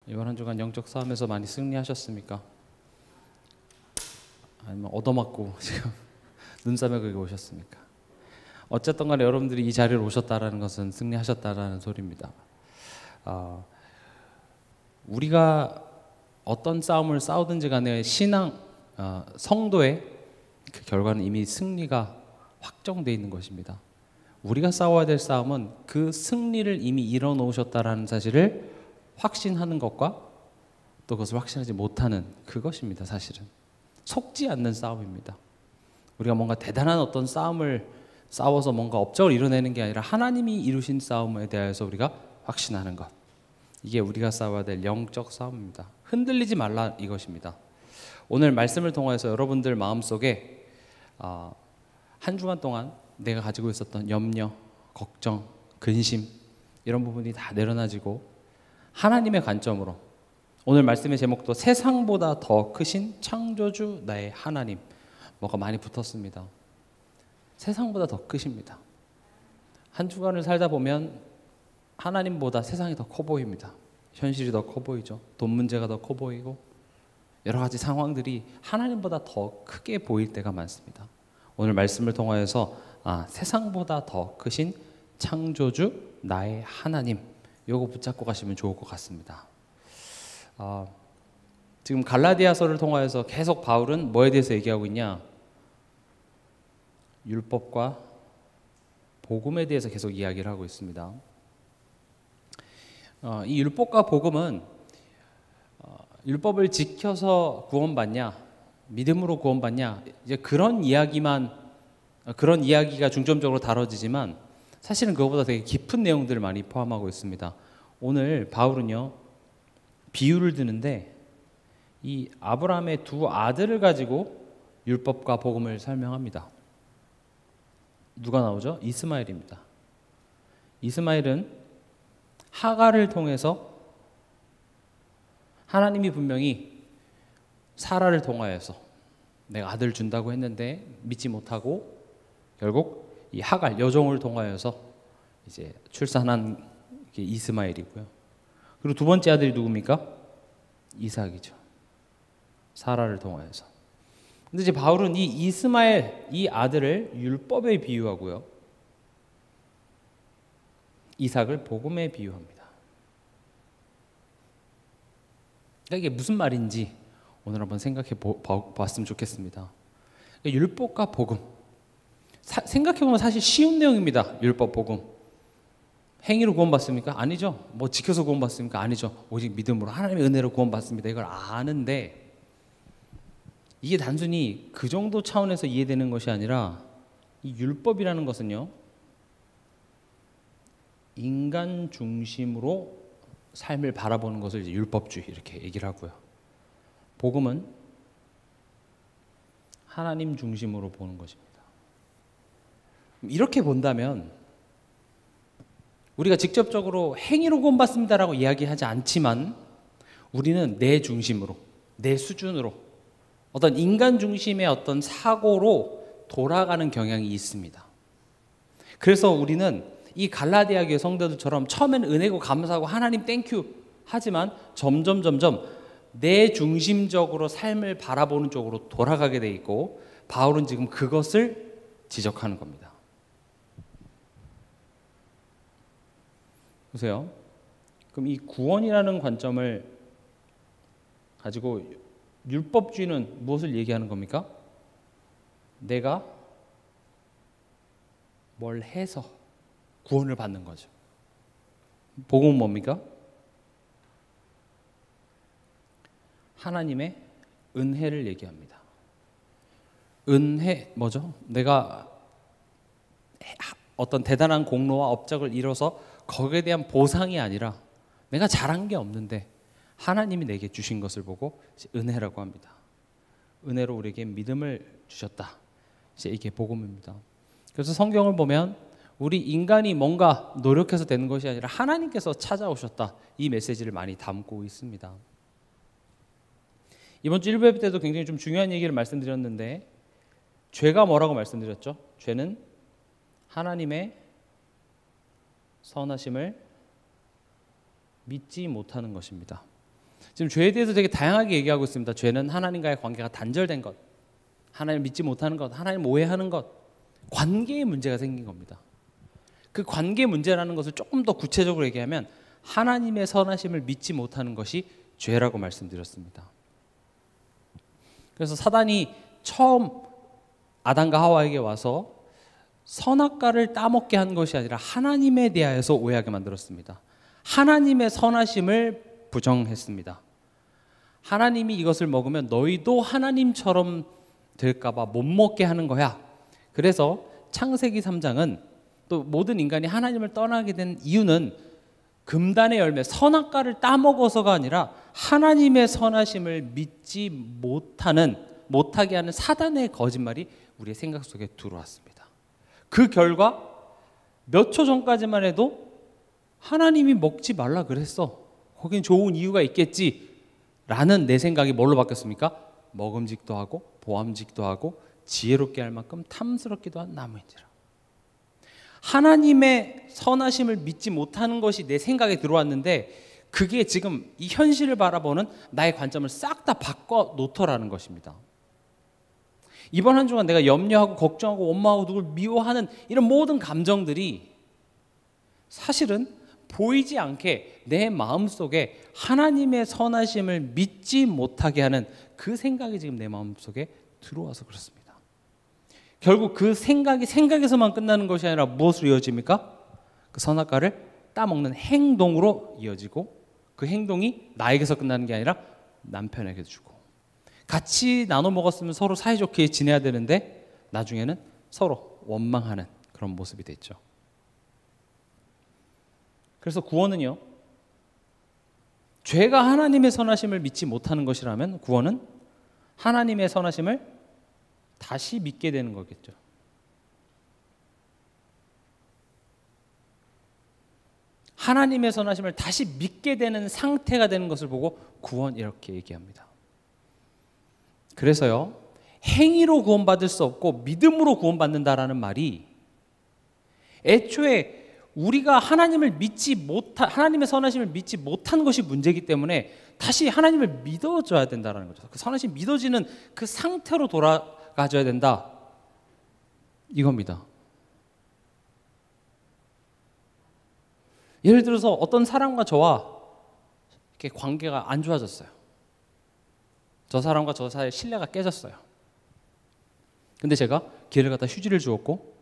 이번 한 주간 영적 싸움에서 많이 승리하셨습니까? 아니면 얻어맞고 지금 눈싸움에 그게 오셨습니까? 어쨌든 간에 여러분들이 이 자리에 오셨다라는 것은 승리하셨다라는 소리입니다. 우리가 어떤 싸움을 싸우든지 간에 신앙, 성도의 그 결과는 이미 승리가 확정되어 있는 것입니다. 우리가 싸워야 될 싸움은 그 승리를 이미 이뤄 놓으셨다라는 사실을 확신하는 것과 또 그것을 확신하지 못하는 그것입니다. 사실은 속지 않는 싸움입니다. 우리가 뭔가 대단한 어떤 싸움을 싸워서 뭔가 업적을 이뤄내는 게 아니라 하나님이 이루신 싸움에 대해서 우리가 확신하는 것, 이게 우리가 싸워야 될 영적 싸움입니다. 흔들리지 말라 이것입니다. 오늘 말씀을 통해서 여러분들 마음속에 한 주간 동안 내가 가지고 있었던 염려, 걱정, 근심 이런 부분이 다 내려놔지고 하나님의 관점으로, 오늘 말씀의 제목도 세상보다 더 크신 창조주 나의 하나님, 뭐가 많이 붙었습니다. 세상보다 더 크십니다. 한 주간을 살다 보면 하나님보다 세상이 더 커 보입니다. 현실이 더 커 보이죠. 돈 문제가 더 커 보이고 여러 가지 상황들이 하나님보다 더 크게 보일 때가 많습니다. 오늘 말씀을 통하여서 세상보다 더 크신 창조주 나의 하나님, 요거 붙잡고 가시면 좋을 것 같습니다. 지금 갈라디아서를 통하여서 계속 바울은 뭐에 대해서 얘기하고 있냐? 율법과 복음에 대해서 계속 이야기를 하고 있습니다. 이 율법과 복음은 율법을 지켜서 구원받냐, 믿음으로 구원받냐, 이제 그런 이야기가 중점적으로 다뤄지지만 사실은 그것보다 되게 깊은 내용들을 많이 포함하고 있습니다. 오늘 바울은요, 비유를 드는데 이 아브라함의 두 아들을 가지고 율법과 복음을 설명합니다. 누가 나오죠? 이스마엘입니다. 이스마엘은 하갈을 통해서 하나님이 분명히 사라를 통하여서 내가 아들 준다고 했는데 믿지 못하고 결국 이 하갈 여종을 통하여서 이제 출산한 게 이스마엘이고요. 그리고 두 번째 아들이 누굽니까? 이삭이죠. 사라를 통하여서. 근데 이제 바울은 이 이스마엘, 이 아들을 율법에 비유하고요, 이삭을 복음에 비유합니다. 그러니까 이게 무슨 말인지 오늘 한번 생각해 봤으면 좋겠습니다. 그러니까 율법과 복음, 생각해보면 사실 쉬운 내용입니다. 율법, 복음. 행위로 구원받습니까? 아니죠. 뭐 지켜서 구원받습니까? 아니죠. 오직 믿음으로 하나님의 은혜로 구원받습니다. 이걸 아는데 이게 단순히 그 정도 차원에서 이해되는 것이 아니라 이 율법이라는 것은요, 인간 중심으로 삶을 바라보는 것을 이제 율법주의 이렇게 얘기를 하고요. 복음은 하나님 중심으로 보는 것입니다. 이렇게 본다면 우리가 직접적으로 행위로 구원받습니다라고 이야기하지 않지만 우리는 내 중심으로, 내 수준으로 어떤 인간 중심의 어떤 사고로 돌아가는 경향이 있습니다. 그래서 우리는 이 갈라디아 교회 성도들처럼 처음에는 은혜고 감사하고 하나님 땡큐 하지만 점점 내 중심적으로 삶을 바라보는 쪽으로 돌아가게 돼 있고, 바울은 지금 그것을 지적하는 겁니다. 보세요. 그럼 이 구원이라는 관점을 가지고 율법주의는 무엇을 얘기하는 겁니까? 내가 뭘 해서 구원을 받는 거죠. 복음은 뭡니까? 하나님의 은혜를 얘기합니다. 은혜 뭐죠? 내가 어떤 대단한 공로와 업적을 이뤄서 거기에 대한 보상이 아니라 내가 잘한 게 없는데 하나님이 내게 주신 것을 보고 은혜라고 합니다. 은혜로 우리에게 믿음을 주셨다. 이제 이게 복음입니다. 그래서 성경을 보면 우리 인간이 뭔가 노력해서 되는 것이 아니라 하나님께서 찾아오셨다. 이 메시지를 많이 담고 있습니다. 이번 주 1부 때도 굉장히 좀 중요한 얘기를 말씀드렸는데, 죄가 뭐라고 말씀드렸죠? 죄는 하나님의 선하심을 믿지 못하는 것입니다. 지금 죄에 대해서 되게 다양하게 얘기하고 있습니다. 죄는 하나님과의 관계가 단절된 것, 하나님을 믿지 못하는 것, 하나님 오해하는 것, 관계에 문제가 생긴 겁니다. 그 관계 문제라는 것을 조금 더 구체적으로 얘기하면 하나님의 선하심을 믿지 못하는 것이 죄라고 말씀드렸습니다. 그래서 사단이 처음 아담과 하와에게 와서 선악과를 따먹게 한 것이 아니라 하나님에 대하여서 오해하게 만들었습니다. 하나님의 선하심을 부정했습니다. 하나님이 이것을 먹으면 너희도 하나님처럼 될까 봐 못 먹게 하는 거야. 그래서 창세기 3장은 또 모든 인간이 하나님을 떠나게 된 이유는 금단의 열매, 선악과를 따먹어서가 아니라 하나님의 선하심을 믿지 못하게 하는 사단의 거짓말이 우리의 생각 속에 들어왔습니다. 그 결과 몇 초 전까지만 해도 하나님이 먹지 말라 그랬어. 거긴 좋은 이유가 있겠지. 라는 내 생각이 뭘로 바뀌었습니까? 먹음직도 하고 보암직도 하고 지혜롭게 할 만큼 탐스럽기도 한 나무인지라. 하나님의 선하심을 믿지 못하는 것이 내 생각에 들어왔는데 그게 지금 이 현실을 바라보는 나의 관점을 싹 다 바꿔 놓더라는 것입니다. 이번 한 주간 내가 염려하고 걱정하고 원망하고 누굴 미워하는 이런 모든 감정들이 사실은 보이지 않게 내 마음속에 하나님의 선하심을 믿지 못하게 하는 그 생각이 지금 내 마음속에 들어와서 그렇습니다. 결국 그 생각이 생각에서만 끝나는 것이 아니라 무엇으로 이어집니까? 그 선악과를 따먹는 행동으로 이어지고 그 행동이 나에게서 끝나는 게 아니라 남편에게도 주고 같이 나눠 먹었으면 서로 사이좋게 지내야 되는데 나중에는 서로 원망하는 그런 모습이 됐죠. 그래서 구원은요, 죄가 하나님의 선하심을 믿지 못하는 것이라면 구원은 하나님의 선하심을 다시 믿게 되는 거겠죠. 하나님의 선하심을 다시 믿게 되는 상태가 되는 것을 보고 구원 이렇게 얘기합니다. 그래서요, 행위로 구원받을 수 없고 믿음으로 구원받는다라는 말이 애초에 우리가 하나님의 선하심을 믿지 못한 것이 문제이기 때문에 다시 하나님을 믿어줘야 된다는 거죠. 그 선하심 믿어지는 그 상태로 돌아가줘야 된다. 이겁니다. 예를 들어서 어떤 사람과 저와 이렇게 관계가 안 좋아졌어요. 저 사람과 저 사이의 신뢰가 깨졌어요. 근데 제가 길을 갖다 휴지를 주었고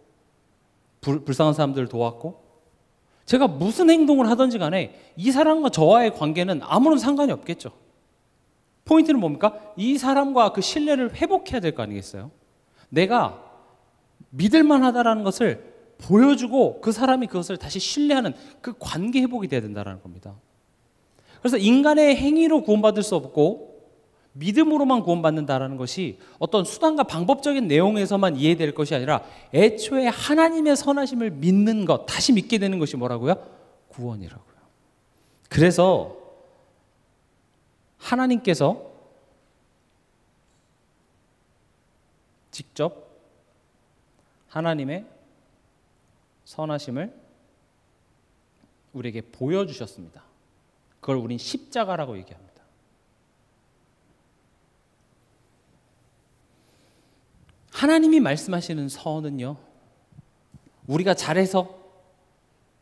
불쌍한 사람들을 도왔고 제가 무슨 행동을 하든지 간에 이 사람과 저와의 관계는 아무런 상관이 없겠죠. 포인트는 뭡니까? 이 사람과 그 신뢰를 회복해야 될 거 아니겠어요? 내가 믿을만 하다라는 것을 보여주고 그 사람이 그것을 다시 신뢰하는 그 관계 회복이 돼야 된다는 겁니다. 그래서 인간의 행위로 구원받을 수 없고 믿음으로만 구원받는다라는 것이 어떤 수단과 방법적인 내용에서만 이해될 것이 아니라 애초에 하나님의 선하심을 믿는 것, 다시 믿게 되는 것이 뭐라고요? 구원이라고요. 그래서 하나님께서 직접 하나님의 선하심을 우리에게 보여주셨습니다. 그걸 우린 십자가라고 얘기합니다. 하나님이 말씀하시는 선은요, 우리가 잘해서,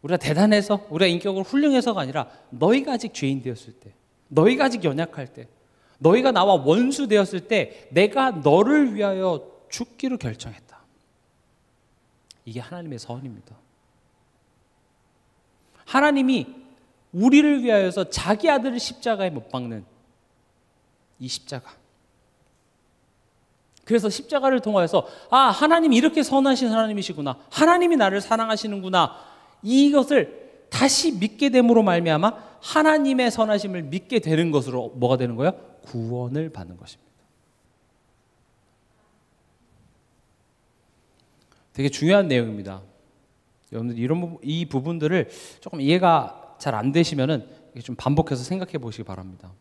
우리가 대단해서, 우리가 인격으로 훌륭해서가 아니라 너희가 아직 죄인 되었을 때, 너희가 아직 연약할 때, 너희가 나와 원수 되었을 때 내가 너를 위하여 죽기로 결정했다. 이게 하나님의 선입니다. 하나님이 우리를 위하여서 자기 아들을 십자가에 못 박는 이 십자가. 그래서 십자가를 통하여서 하나님이 이렇게 선하신 하나님이시구나. 하나님이 나를 사랑하시는구나. 이것을 다시 믿게 됨으로 말미암아 하나님의 선하심을 믿게 되는 것으로 뭐가 되는 거예요? 구원을 받는 것입니다. 되게 중요한 내용입니다. 여러분들 이 부분들을 조금 이해가 잘 안 되시면은 좀 반복해서 생각해 보시기 바랍니다.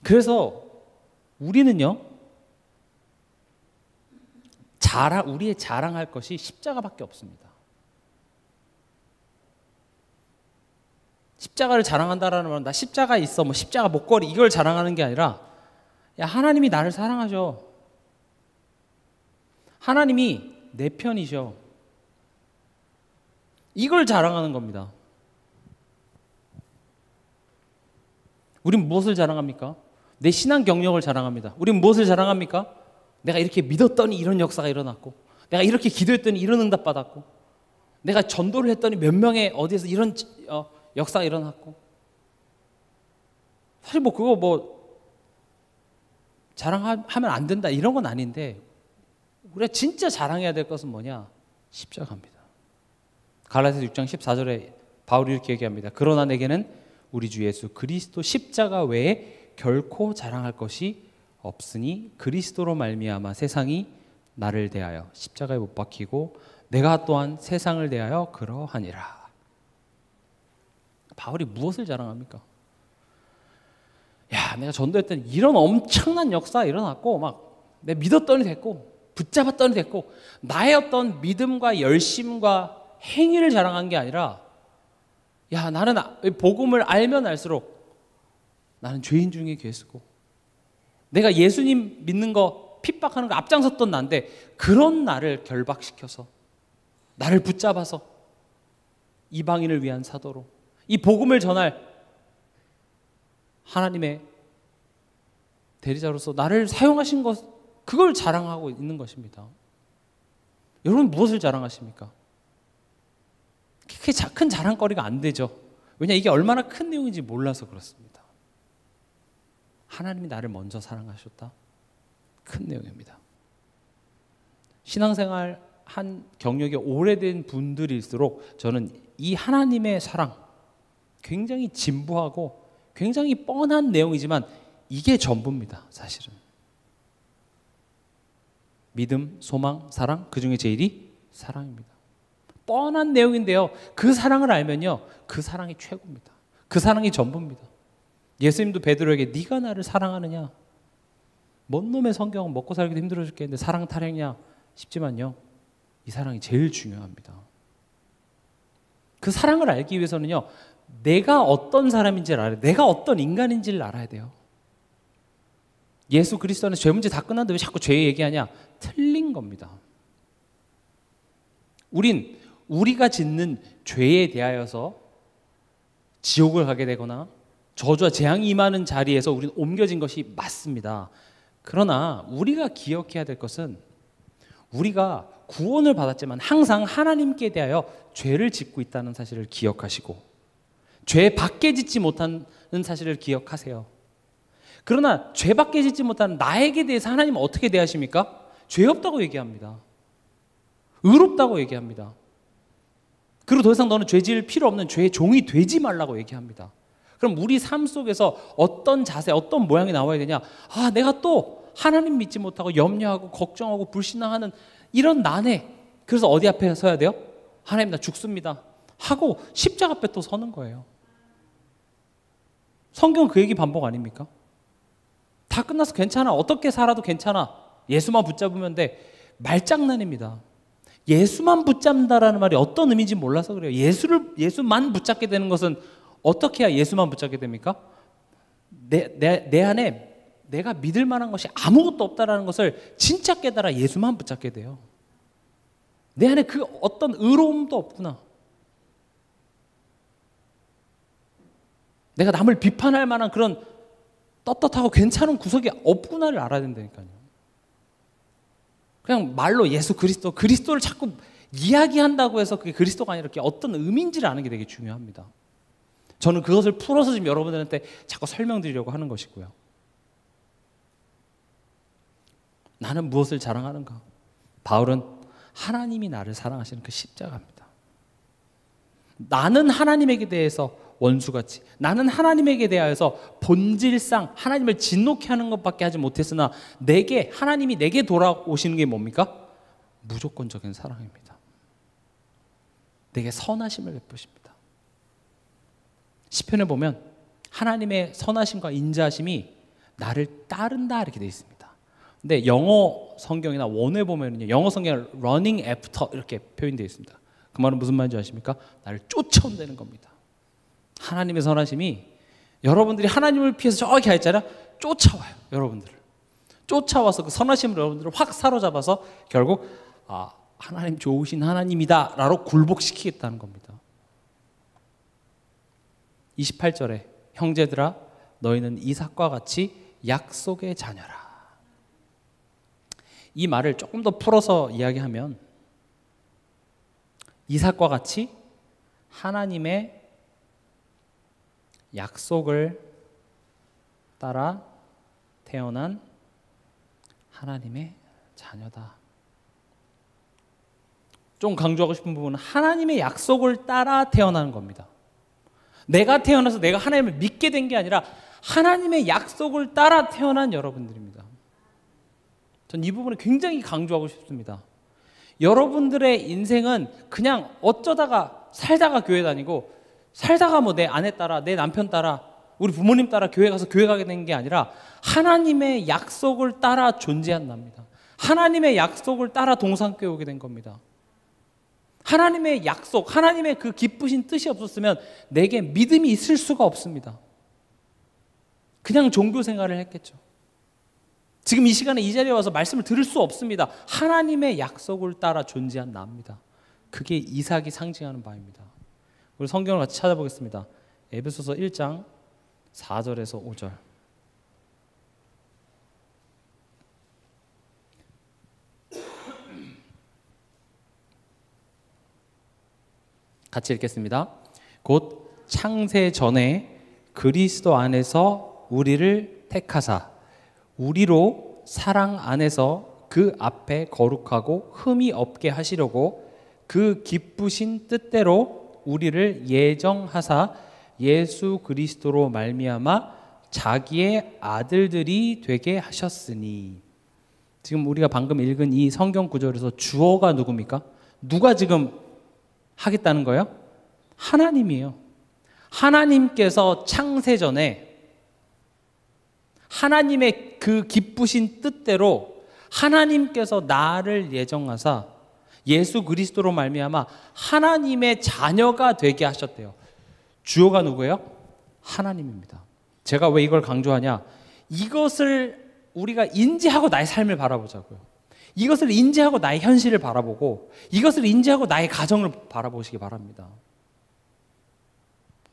그래서 우리는요, 우리의 자랑할 것이 십자가밖에 없습니다. 십자가를 자랑한다라는 말은 나 십자가 있어, 뭐 십자가 목걸이 이걸 자랑하는 게 아니라 야, 하나님이 나를 사랑하셔. 하나님이 내 편이셔. 이걸 자랑하는 겁니다. 우린 무엇을 자랑합니까? 내 신앙 경력을 자랑합니다. 우린 무엇을 자랑합니까? 내가 이렇게 믿었더니 이런 역사가 일어났고, 내가 이렇게 기도했더니 이런 응답 받았고, 내가 전도를 했더니 몇 명의 어디에서 이런 역사가 일어났고. 사실 뭐 그거 뭐 자랑하면 안 된다 이런 건 아닌데, 우리가 진짜 자랑해야 될 것은 뭐냐? 십자가입니다. 갈라디아서 6장 14절에 바울이 이렇게 얘기합니다. 그러나 내게는 우리 주 예수 그리스도 십자가 외에 결코 자랑할 것이 없으니 그리스도로 말미암아 세상이 나를 대하여 십자가에 못 박히고 내가 또한 세상을 대하여 그러하니라. 바울이 무엇을 자랑합니까? 야, 내가 전도했더니 이런 엄청난 역사가 일어났고, 막 내가 믿었더니 됐고, 붙잡았더니 됐고, 나의 어떤 믿음과 열심과 행위를 자랑한 게 아니라, 야, 나는 복음을 알면 알수록 나는 죄인 중에 괴수고, 내가 예수님 믿는 거 핍박하는 거 앞장섰던 난데, 그런 나를 결박시켜서 나를 붙잡아서 이방인을 위한 사도로 이 복음을 전할 하나님의 대리자로서 나를 사용하신 것, 그걸 자랑하고 있는 것입니다. 여러분 무엇을 자랑하십니까? 그게 큰 자랑거리가 안 되죠. 왜냐, 이게 얼마나 큰 내용인지 몰라서 그렇습니다. 하나님이 나를 먼저 사랑하셨다. 큰 내용입니다. 신앙생활 한 경력이 오래된 분들일수록 저는 이 하나님의 사랑, 굉장히 진부하고 굉장히 뻔한 내용이지만 이게 전부입니다. 사실은 믿음, 소망, 사랑, 그 중에 제일이 사랑입니다. 뻔한 내용인데요, 그 사랑을 알면요, 그 사랑이 최고입니다. 그 사랑이 전부입니다. 예수님도 베드로에게 네가 나를 사랑하느냐, 뭔 놈의 성경은 먹고 살기도 힘들어 죽겠는데 사랑 타령이냐 싶지만요, 이 사랑이 제일 중요합니다. 그 사랑을 알기 위해서는요, 내가 어떤 사람인지를 알아야 돼요. 내가 어떤 인간인지를 알아야 돼요. 예수 그리스도 안에 죄 문제 다 끝났는데 왜 자꾸 죄 얘기하냐? 틀린 겁니다. 우리가 짓는 죄에 대하여서 지옥을 가게 되거나 저주와 재앙이 임하는 자리에서 우리는 옮겨진 것이 맞습니다. 그러나 우리가 기억해야 될 것은, 우리가 구원을 받았지만 항상 하나님께 대하여 죄를 짓고 있다는 사실을 기억하시고, 죄 밖에 짓지 못하는 사실을 기억하세요. 그러나 죄 밖에 짓지 못하는 나에게 대해서 하나님은 어떻게 대하십니까? 죄 없다고 얘기합니다. 의롭다고 얘기합니다. 그리고 더 이상 너는 죄 지을 필요 없는 죄의 종이 되지 말라고 얘기합니다. 그럼 우리 삶 속에서 어떤 자세, 어떤 모양이 나와야 되냐? 아, 내가 또 하나님 믿지 못하고 염려하고 걱정하고 불신앙하는 이런 난해. 그래서 어디 앞에 서야 돼요? 하나님, 나 죽습니다 하고 십자가 앞에 또 서는 거예요. 성경은 그 얘기 반복 아닙니까? 다 끝나서 괜찮아, 어떻게 살아도 괜찮아, 예수만 붙잡으면 돼. 말장난입니다. 예수만 붙잡는다라는 말이 어떤 의미인지 몰라서 그래요. 예수만 붙잡게 되는 것은 어떻게 해야 예수만 붙잡게 됩니까? 내 안에 내가 믿을 만한 것이 아무것도 없다라는 것을 진짜 깨달아 예수만 붙잡게 돼요. 내 안에 그 어떤 의로움도 없구나, 내가 남을 비판할 만한 그런 떳떳하고 괜찮은 구석이 없구나를 알아야 된다니까요. 그냥 말로 예수 그리스도를 자꾸 이야기한다고 해서 그게 그리스도가 아니라 그게 어떤 의미인지를 아는 게 되게 중요합니다. 저는 그것을 풀어서 지금 여러분들한테 자꾸 설명드리려고 하는 것이고요. 나는 무엇을 자랑하는가? 바울은 하나님이 나를 사랑하시는 그 십자가입니다. 나는 하나님에게 대해서 원수같이, 나는 하나님에게 대하여서 본질상 하나님을 진노케 하는 것밖에 하지 못했으나 하나님이 내게 돌아오시는 게 뭡니까? 무조건적인 사랑입니다. 내게 선하심을 베푸십니다. 시편에 보면 하나님의 선하심과 인자하심이 나를 따른다 이렇게 되어 있습니다. 근데 영어 성경이나 원어에 보면요, 영어 성경에 running after 이렇게 표현되어 있습니다. 그 말은 무슨 말인지 아십니까? 나를 쫓아온다는 겁니다. 하나님의 선하심이 여러분들이 하나님을 피해서 저기 가 있잖아요. 쫓아와요. 여러분들을. 쫓아와서 그 선하심을 여러분들을 확 사로잡아서 결국 하나님 좋으신 하나님이다 라고 굴복시키겠다는 겁니다. 28절에 형제들아 너희는 이삭과 같이 약속의 자녀라. 이 말을 조금 더 풀어서 이야기하면 이삭과 같이 하나님의 약속을 따라 태어난 하나님의 자녀다. 좀 강조하고 싶은 부분은 하나님의 약속을 따라 태어나는 겁니다. 내가 태어나서 내가 하나님을 믿게 된 게 아니라 하나님의 약속을 따라 태어난 여러분들입니다. 전 이 부분을 굉장히 강조하고 싶습니다. 여러분들의 인생은 그냥 어쩌다가 살다가 교회 다니고 살다가 뭐 내 아내 따라 내 남편 따라 우리 부모님 따라 교회 가서 교회 가게 된 게 아니라 하나님의 약속을 따라 존재한답니다. 하나님의 약속을 따라 동산교회 오게 된 겁니다. 하나님의 약속, 하나님의 그 기쁘신 뜻이 없었으면 내게 믿음이 있을 수가 없습니다. 그냥 종교 생활을 했겠죠. 지금 이 시간에 이 자리에 와서 말씀을 들을 수 없습니다. 하나님의 약속을 따라 존재한 나입니다. 그게 이삭이 상징하는 바입니다. 우리 성경을 같이 찾아보겠습니다. 에베소서 1장 4절에서 5절. 같이 읽겠습니다. 곧 창세 전에 그리스도 안에서 우리를 택하사 우리로 사랑 안에서 그 앞에 거룩하고 흠이 없게 하시려고 그 기쁘신 뜻대로 우리를 예정하사 예수 그리스도로 말미암아 자기의 아들들이 되게 하셨으니. 지금 우리가 방금 읽은 이 성경 구절에서 주어가 누굽니까? 누가 지금 하겠다는 거예요? 하나님이에요. 하나님께서 창세 전에 하나님의 그 기쁘신 뜻대로 하나님께서 나를 예정하사 예수 그리스도로 말미암아 하나님의 자녀가 되게 하셨대요. 주어가 누구예요? 하나님입니다. 제가 왜 이걸 강조하냐? 이것을 우리가 인지하고 나의 삶을 바라보자고요. 이것을 인지하고 나의 현실을 바라보고 이것을 인지하고 나의 가정을 바라보시기 바랍니다.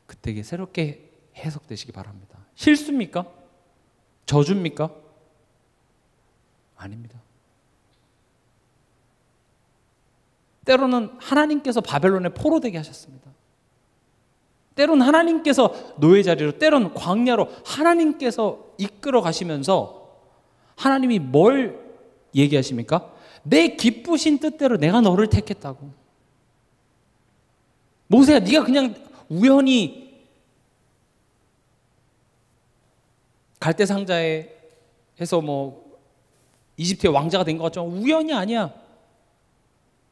그때 이게 새롭게 해석되시기 바랍니다. 실수입니까? 저주입니까? 아닙니다. 때로는 하나님께서 바벨론에 포로되게 하셨습니다. 때로는 하나님께서 노예 자리로, 때로는 광야로 하나님께서 이끌어 가시면서 하나님이 뭘 얘기하십니까? 내 기쁘신 뜻대로 내가 너를 택했다고. 모세야, 네가 그냥 우연히 갈대 상자에 해서 뭐 이집트의 왕자가 된 것 같지만 우연이 아니야.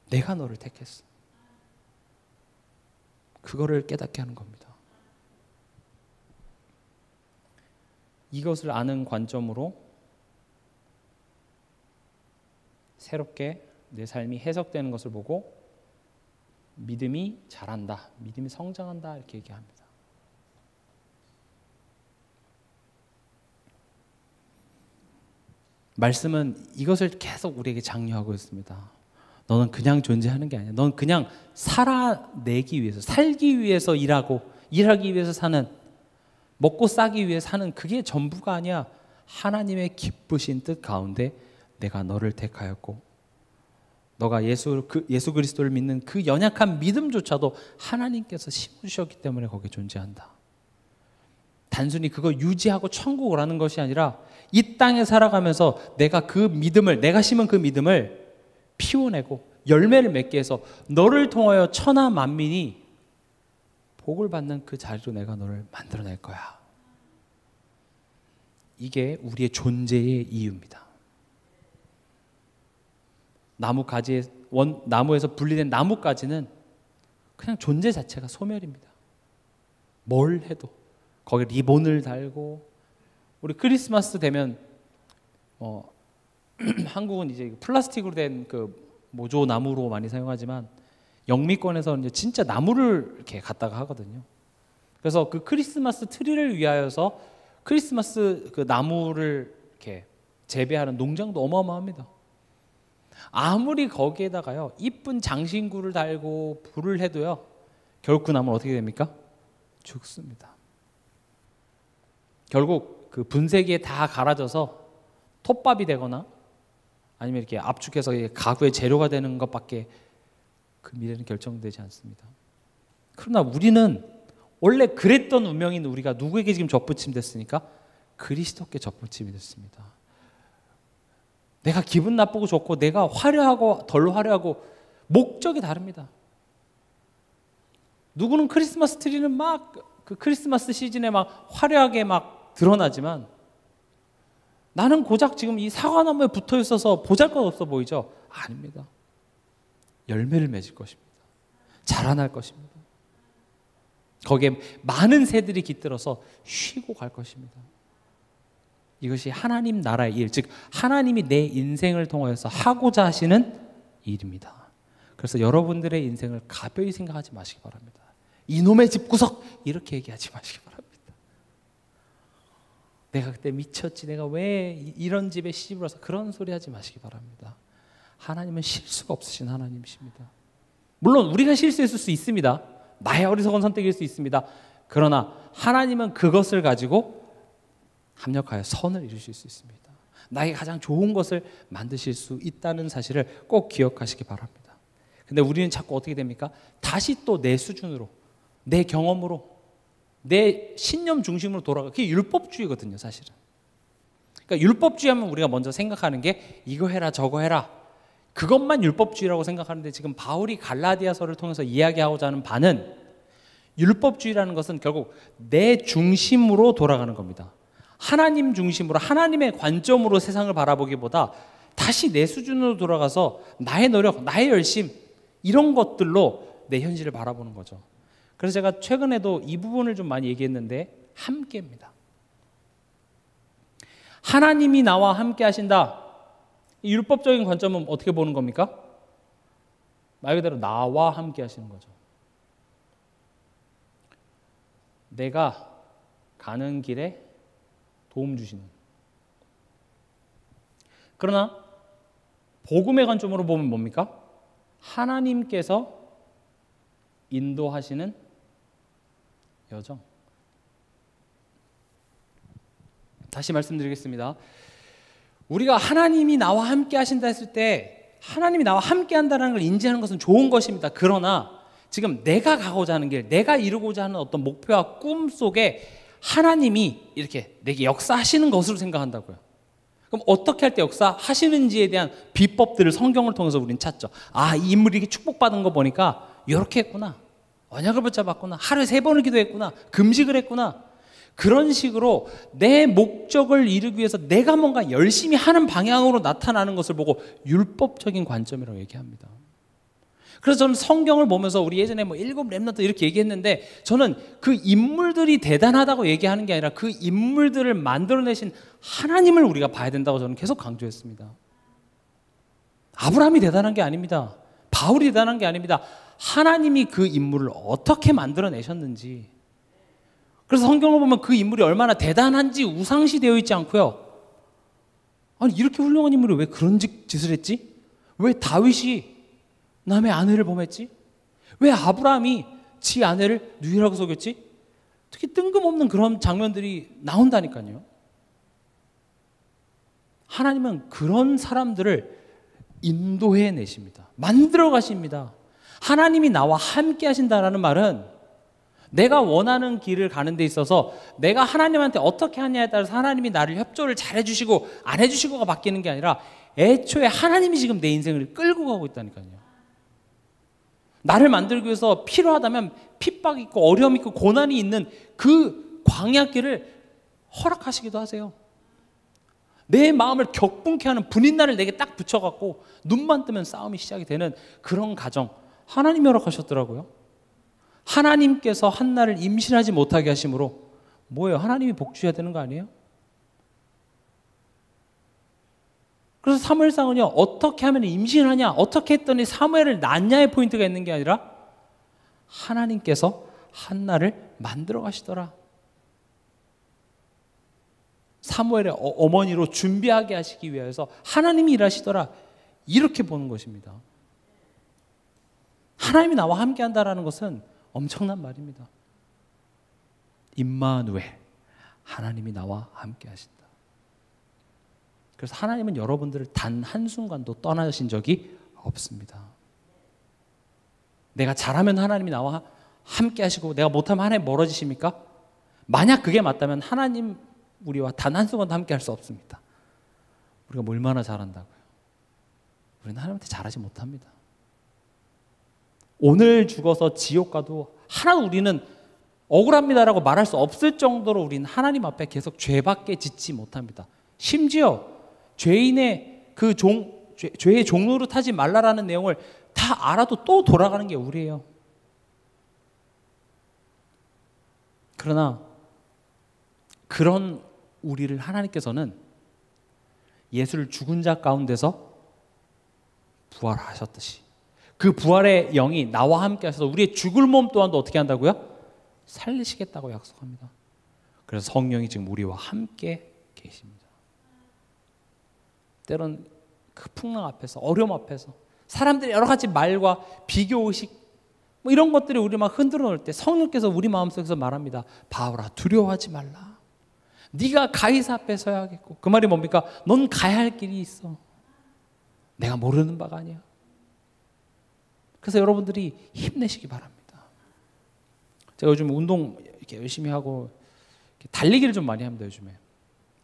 내가 너를 택했어. 그거를 깨닫게 하는 겁니다. 이것을 아는 관점으로 새롭게 내 삶이 해석되는 것을 보고 믿음이 자란다, 믿음이 성장한다 이렇게 얘기합니다. 말씀은 이것을 계속 우리에게 장려하고 있습니다. 너는 그냥 존재하는 게 아니야. 넌 그냥 살아내기 위해서, 살기 위해서 일하기 위해서 사는, 먹고 싸기 위해 사는 그게 전부가 아니야. 하나님의 기쁘신 뜻 가운데 내가 너를 택하였고 너가 예수 그리스도를 믿는 그 연약한 믿음조차도 하나님께서 심으셨기 때문에 거기에 존재한다. 단순히 그걸 유지하고 천국을 하는 것이 아니라 이 땅에 살아가면서 내가 그 믿음을, 내가 심은 그 믿음을 피워내고 열매를 맺게 해서 너를 통하여 천하 만민이 복을 받는 그 자리로 내가 너를 만들어낼 거야. 이게 우리의 존재의 이유입니다. 나무에서 분리된 나뭇가지는 그냥 존재 자체가 소멸입니다. 뭘 해도 거기에 리본을 달고, 우리 크리스마스 되면 한국은 이제 플라스틱으로 된 그 모조 나무로 많이 사용하지만 영미권에서는 이제 진짜 나무를 이렇게 갖다가 하거든요. 그래서 그 크리스마스 트리를 위하여서 크리스마스 그 나무를 이렇게 재배하는 농장도 어마어마합니다. 아무리 거기에다가요 이쁜 장신구를 달고 불을 해도요 결국 그 나무는 어떻게 됩니까? 죽습니다. 결국 그 분쇄기에 다 갈아져서 톱밥이 되거나 아니면 이렇게 압축해서 가구의 재료가 되는 것밖에 그 미래는 결정되지 않습니다. 그러나 우리는 원래 그랬던 운명인 우리가 누구에게 지금 접붙임 됐습니까? 그리스도께 접붙임이 됐습니다. 내가 기분 나쁘고 좋고 내가 화려하고 덜 화려하고 목적이 다릅니다. 누구는 크리스마스 트리는 막 그 크리스마스 시즌에 막 화려하게 막 드러나지만 나는 고작 지금 이 사과나무에 붙어 있어서 보잘것없어 보이죠? 아닙니다. 열매를 맺을 것입니다. 자라날 것입니다. 거기에 많은 새들이 깃들어서 쉬고 갈 것입니다. 이것이 하나님 나라의 일, 즉 하나님이 내 인생을 통하여서 하고자 하시는 일입니다. 그래서 여러분들의 인생을 가벼이 생각하지 마시기 바랍니다. 이놈의 집구석 이렇게 얘기하지 마시기 바랍니다. 내가 그때 미쳤지, 내가 왜 이런 집에 시집을 와서, 그런 소리 하지 마시기 바랍니다. 하나님은 실수가 없으신 하나님이십니다. 물론 우리가 실수했을 수 있습니다. 나의 어리석은 선택일 수 있습니다. 그러나 하나님은 그것을 가지고 합력하여 선을 이루실 수 있습니다. 나에게 가장 좋은 것을 만드실 수 있다는 사실을 꼭 기억하시기 바랍니다. 근데 우리는 자꾸 어떻게 됩니까? 다시 또 내 수준으로, 내 경험으로, 내 신념 중심으로 돌아가. 그게 율법주의거든요, 사실은. 그러니까 율법주의 하면 우리가 먼저 생각하는 게 이거 해라 저거 해라, 그것만 율법주의라고 생각하는데, 지금 바울이 갈라디아서를 통해서 이야기하고자 하는 바는 율법주의라는 것은 결국 내 중심으로 돌아가는 겁니다. 하나님 중심으로, 하나님의 관점으로 세상을 바라보기보다 다시 내 수준으로 돌아가서 나의 노력, 나의 열심, 이런 것들로 내 현실을 바라보는 거죠. 그래서 제가 최근에도 이 부분을 좀 많이 얘기했는데, 함께입니다. 하나님이 나와 함께 하신다. 이 율법적인 관점은 어떻게 보는 겁니까? 말 그대로 나와 함께 하시는 거죠. 내가 가는 길에 도움 주시는. 그러나 복음의 관점으로 보면 뭡니까? 하나님께서 인도하시는 여정. 다시 말씀드리겠습니다. 우리가 하나님이 나와 함께 하신다 했을 때, 하나님이 나와 함께 한다는 걸 인지하는 것은 좋은 것입니다. 그러나 지금 내가 가고자 하는 길, 내가 이루고자 하는 어떤 목표와 꿈 속에 하나님이 이렇게 내게 역사하시는 것으로 생각한다고요. 그럼 어떻게 할 때 역사하시는지에 대한 비법들을 성경을 통해서 우리는 찾죠. 아, 이 인물이 이렇게 축복받은 거 보니까 이렇게 했구나, 언약을 붙잡았구나, 하루에 3번을 기도했구나, 금식을 했구나. 그런 식으로 내 목적을 이루기 위해서 내가 뭔가 열심히 하는 방향으로 나타나는 것을 보고 율법적인 관점이라고 얘기합니다. 그래서 저는 성경을 보면서, 우리 예전에 뭐 7 렘넌트 이렇게 얘기했는데, 저는 그 인물들이 대단하다고 얘기하는 게 아니라 그 인물들을 만들어내신 하나님을 우리가 봐야 된다고 저는 계속 강조했습니다. 아브라함이 대단한 게 아닙니다. 바울이 대단한 게 아닙니다. 하나님이 그 인물을 어떻게 만들어내셨는지. 그래서 성경을 보면 그 인물이 얼마나 대단한지 우상시 되어 있지 않고요. 아니, 이렇게 훌륭한 인물이 왜 그런 짓을 했지? 왜 다윗이 남의 아내를 범했지? 왜 아브라함이 지 아내를 누이라고 속였지? 특히 뜬금없는 그런 장면들이 나온다니까요. 하나님은 그런 사람들을 인도해 내십니다. 만들어 가십니다. 하나님이 나와 함께 하신다는 말은 내가 원하는 길을 가는 데 있어서 내가 하나님한테 어떻게 하냐에 따라서 하나님이 나를 협조를 잘 해주시고 안 해주시고가 바뀌는 게 아니라, 애초에 하나님이 지금 내 인생을 끌고 가고 있다니까요. 나를 만들기 위해서 필요하다면 핍박 있고 어려움 있고 고난이 있는 그 광야길을 허락하시기도 하세요. 내 마음을 격분케 하는 분인날을 내게 딱 붙여갖고 눈만 뜨면 싸움이 시작이 되는 그런 가정, 하나님이 허락하셨더라고요. 하나님께서 한나를 임신하지 못하게 하심으로 뭐예요? 하나님이 복주해야 되는 거 아니에요? 그래서 사무엘상은요, 어떻게 하면 임신하냐, 어떻게 했더니 사무엘을 낳냐의 포인트가 있는 게 아니라 하나님께서 한나를 만들어 가시더라. 사무엘의 어머니로 준비하게 하시기 위해서 하나님이 일하시더라. 이렇게 보는 것입니다. 하나님이 나와 함께 한다라는 것은 엄청난 말입니다. 임마누엘, 하나님이 나와 함께 하신다. 그래서 하나님은 여러분들을 단 한순간도 떠나신 적이 없습니다. 내가 잘하면 하나님이 나와 함께 하시고 내가 못하면 하나님 멀어지십니까? 만약 그게 맞다면 하나님 우리와 단 한순간도 함께 할 수 없습니다. 우리가 뭐 얼마나 잘한다고요? 우리는 하나님한테 잘하지 못합니다. 오늘 죽어서 지옥 가도 하나도 우리는 억울합니다라고 말할 수 없을 정도로 우리는 하나님 앞에 계속 죄밖에 짓지 못합니다. 심지어 죄인의 그 죄의 종노릇 하지 말라라는 내용을 다 알아도 또 돌아가는 게 우리예요. 그러나 그런 우리를 하나님께서는 예수를 죽은 자 가운데서 부활하셨듯이 그 부활의 영이 나와 함께 하셔서 우리의 죽을 몸 또한도 어떻게 한다고요? 살리시겠다고 약속합니다. 그래서 성령이 지금 우리와 함께 계십니다. 때론 그 풍랑 앞에서, 어려움 앞에서 사람들이 여러 가지 말과 비교의식 뭐 이런 것들이 우리 막 흔들어 놓을 때 성령께서 우리 마음속에서 말합니다. 바울아, 두려워하지 말라. 네가 가이사 앞에 서야겠고, 그 말이 뭡니까? 넌 가야 할 길이 있어. 내가 모르는 바가 아니야. 그래서 여러분들이 힘내시기 바랍니다. 제가 요즘 운동 이렇게 열심히 하고 이렇게 달리기를 좀 많이 합니다. 요즘에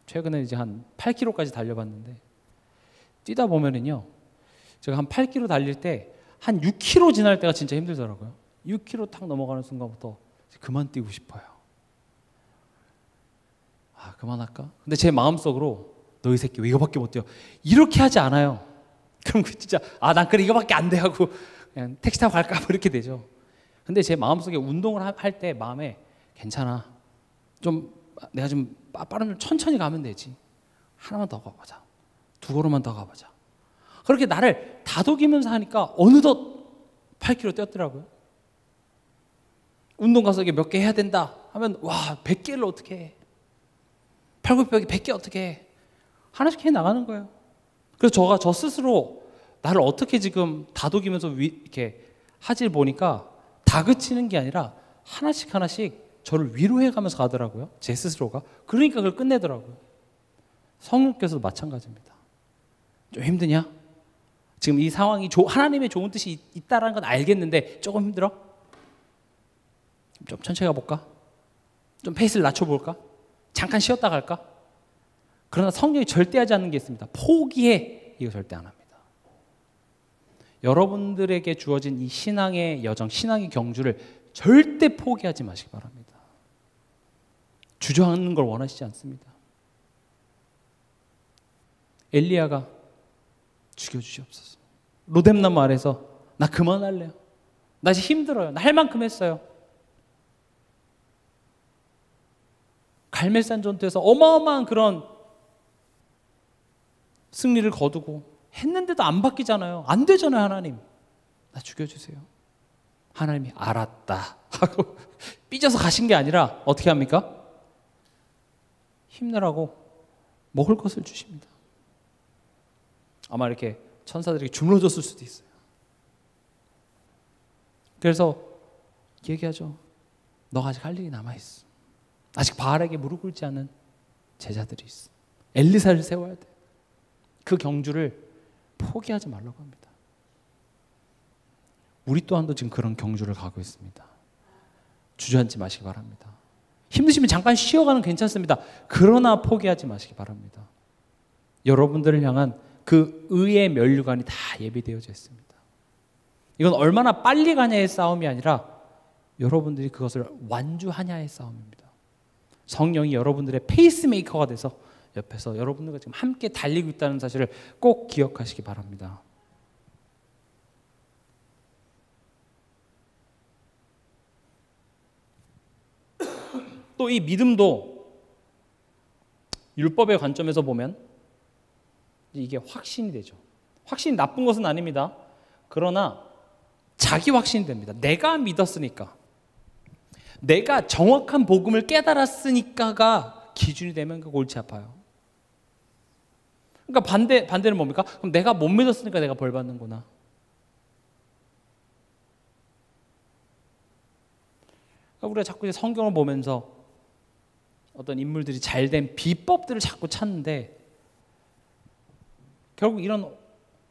최근에 이제 한 8km까지 달려봤는데, 뛰다 보면은요, 제가 한 8km 달릴 때 한 6km 지날 때가 진짜 힘들더라고요. 6km 탁 넘어가는 순간부터 그만 뛰고 싶어요. 아, 그만할까? 근데 제 마음속으로 너 이 새끼 왜 이거밖에 못 뛰어? 이렇게 하지 않아요. 그럼 진짜 난 그래 이거밖에 안 돼 하고 그냥 택시 타고 갈까? 뭐 이렇게 되죠. 근데 제 마음속에 운동을 할 때 마음에 괜찮아. 좀 내가 좀 빠르면 천천히 가면 되지. 하나만 더 가보자. 2걸음만 더 가보자. 그렇게 나를 다독이면서 하니까 어느덧 8km 뛰었더라고요. 운동 가서 몇 개 해야 된다 하면 와 100개를 어떻게 해. 팔굽혀펴기 100개 어떻게 해. 하나씩 해 나가는 거예요. 그래서 저 스스로 나를 어떻게 지금 다독이면서 이렇게 하질 보니까 다그치는 게 아니라 하나씩 저를 위로해 가면서 가더라고요. 제 스스로가. 그러니까 그걸 끝내더라고요. 성령께서도 마찬가지입니다. 좀 힘드냐? 지금 이 상황이 하나님의 좋은 뜻이 있다는 건 알겠는데 조금 힘들어? 좀 천천히 가볼까? 좀 페이스를 낮춰볼까? 잠깐 쉬었다 갈까? 그러나 성령이 절대 하지 않는 게 있습니다. 포기해. 이거 절대 안 합니다. 여러분들에게 주어진 이 신앙의 여정, 신앙의 경주를 절대 포기하지 마시기 바랍니다. 주저하는 걸 원하시지 않습니다. 엘리야가 죽여주시옵소서. 로뎀나무 아래서 나 그만할래요. 나 이제 힘들어요. 나 할 만큼 했어요. 갈멜산 전투에서 어마어마한 그런 승리를 거두고 했는데도 안 바뀌잖아요. 안 되잖아요. 하나님 나 죽여주세요. 하나님이 알았다 하고 삐져서 가신 게 아니라 어떻게 합니까? 힘내라고 먹을 것을 주십니다. 아마 이렇게 천사들에게 주물러줬을 수도 있어요. 그래서 얘기하죠. 너가 아직 할 일이 남아있어. 아직 바알에게 무릎 꿇지 않은 제자들이 있어. 엘리사를 세워야 돼. 그 경주를 포기하지 말라고 합니다. 우리 또한도 지금 그런 경주를 가고 있습니다. 주저앉지 마시기 바랍니다. 힘드시면 잠깐 쉬어가는 괜찮습니다. 그러나 포기하지 마시기 바랍니다. 여러분들을 향한 그 의의 면류관이 다 예비되어져 있습니다. 이건 얼마나 빨리 가냐의 싸움이 아니라 여러분들이 그것을 완주하냐의 싸움입니다. 성령이 여러분들의 페이스메이커가 돼서 옆에서 여러분들과 지금 함께 달리고 있다는 사실을 꼭 기억하시기 바랍니다. 또 이 믿음도 율법의 관점에서 보면 이게 확신이 되죠. 확신이 나쁜 것은 아닙니다. 그러나 자기 확신이 됩니다. 내가 믿었으니까. 내가 정확한 복음을 깨달았으니까가 기준이 되면 그 골치 아파요. 그러니까 반대는 뭡니까? 그럼 내가 못 믿었으니까 내가 벌 받는구나. 그러니까 우리가 자꾸 이제 성경을 보면서 어떤 인물들이 잘된 비법들을 자꾸 찾는데 결국 이런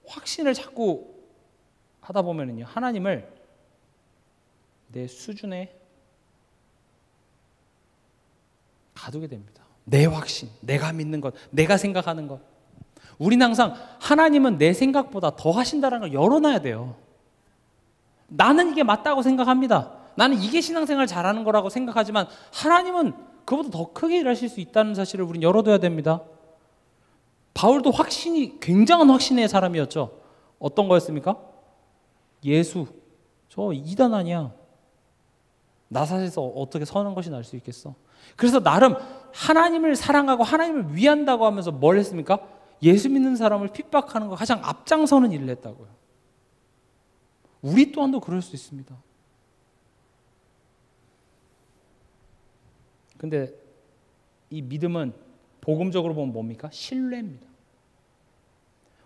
확신을 자꾸 하다 보면은요, 하나님을 내 수준에 가두게 됩니다. 내 확신, 내가 믿는 것, 내가 생각하는 것. 우리는 항상 하나님은 내 생각보다 더 하신다는 걸 열어놔야 돼요. 나는 이게 맞다고 생각합니다. 나는 이게 신앙생활 잘하는 거라고 생각하지만 하나님은 그보다 더 크게 일하실 수 있다는 사실을 우리는 열어둬야 됩니다. 바울도 확신이 굉장한 확신의 사람이었죠. 어떤 거였습니까? 예수, 저 이단 아니야. 나사렛에서 어떻게 선한 것이 날 수 있겠어? 그래서 나름 하나님을 사랑하고 하나님을 위한다고 하면서 뭘 했습니까? 예수 믿는 사람을 핍박하는 거 가장 앞장서는 일을 했다고요. 우리 또한도 그럴 수 있습니다. 근데 이 믿음은 복음적으로 보면 뭡니까? 신뢰입니다.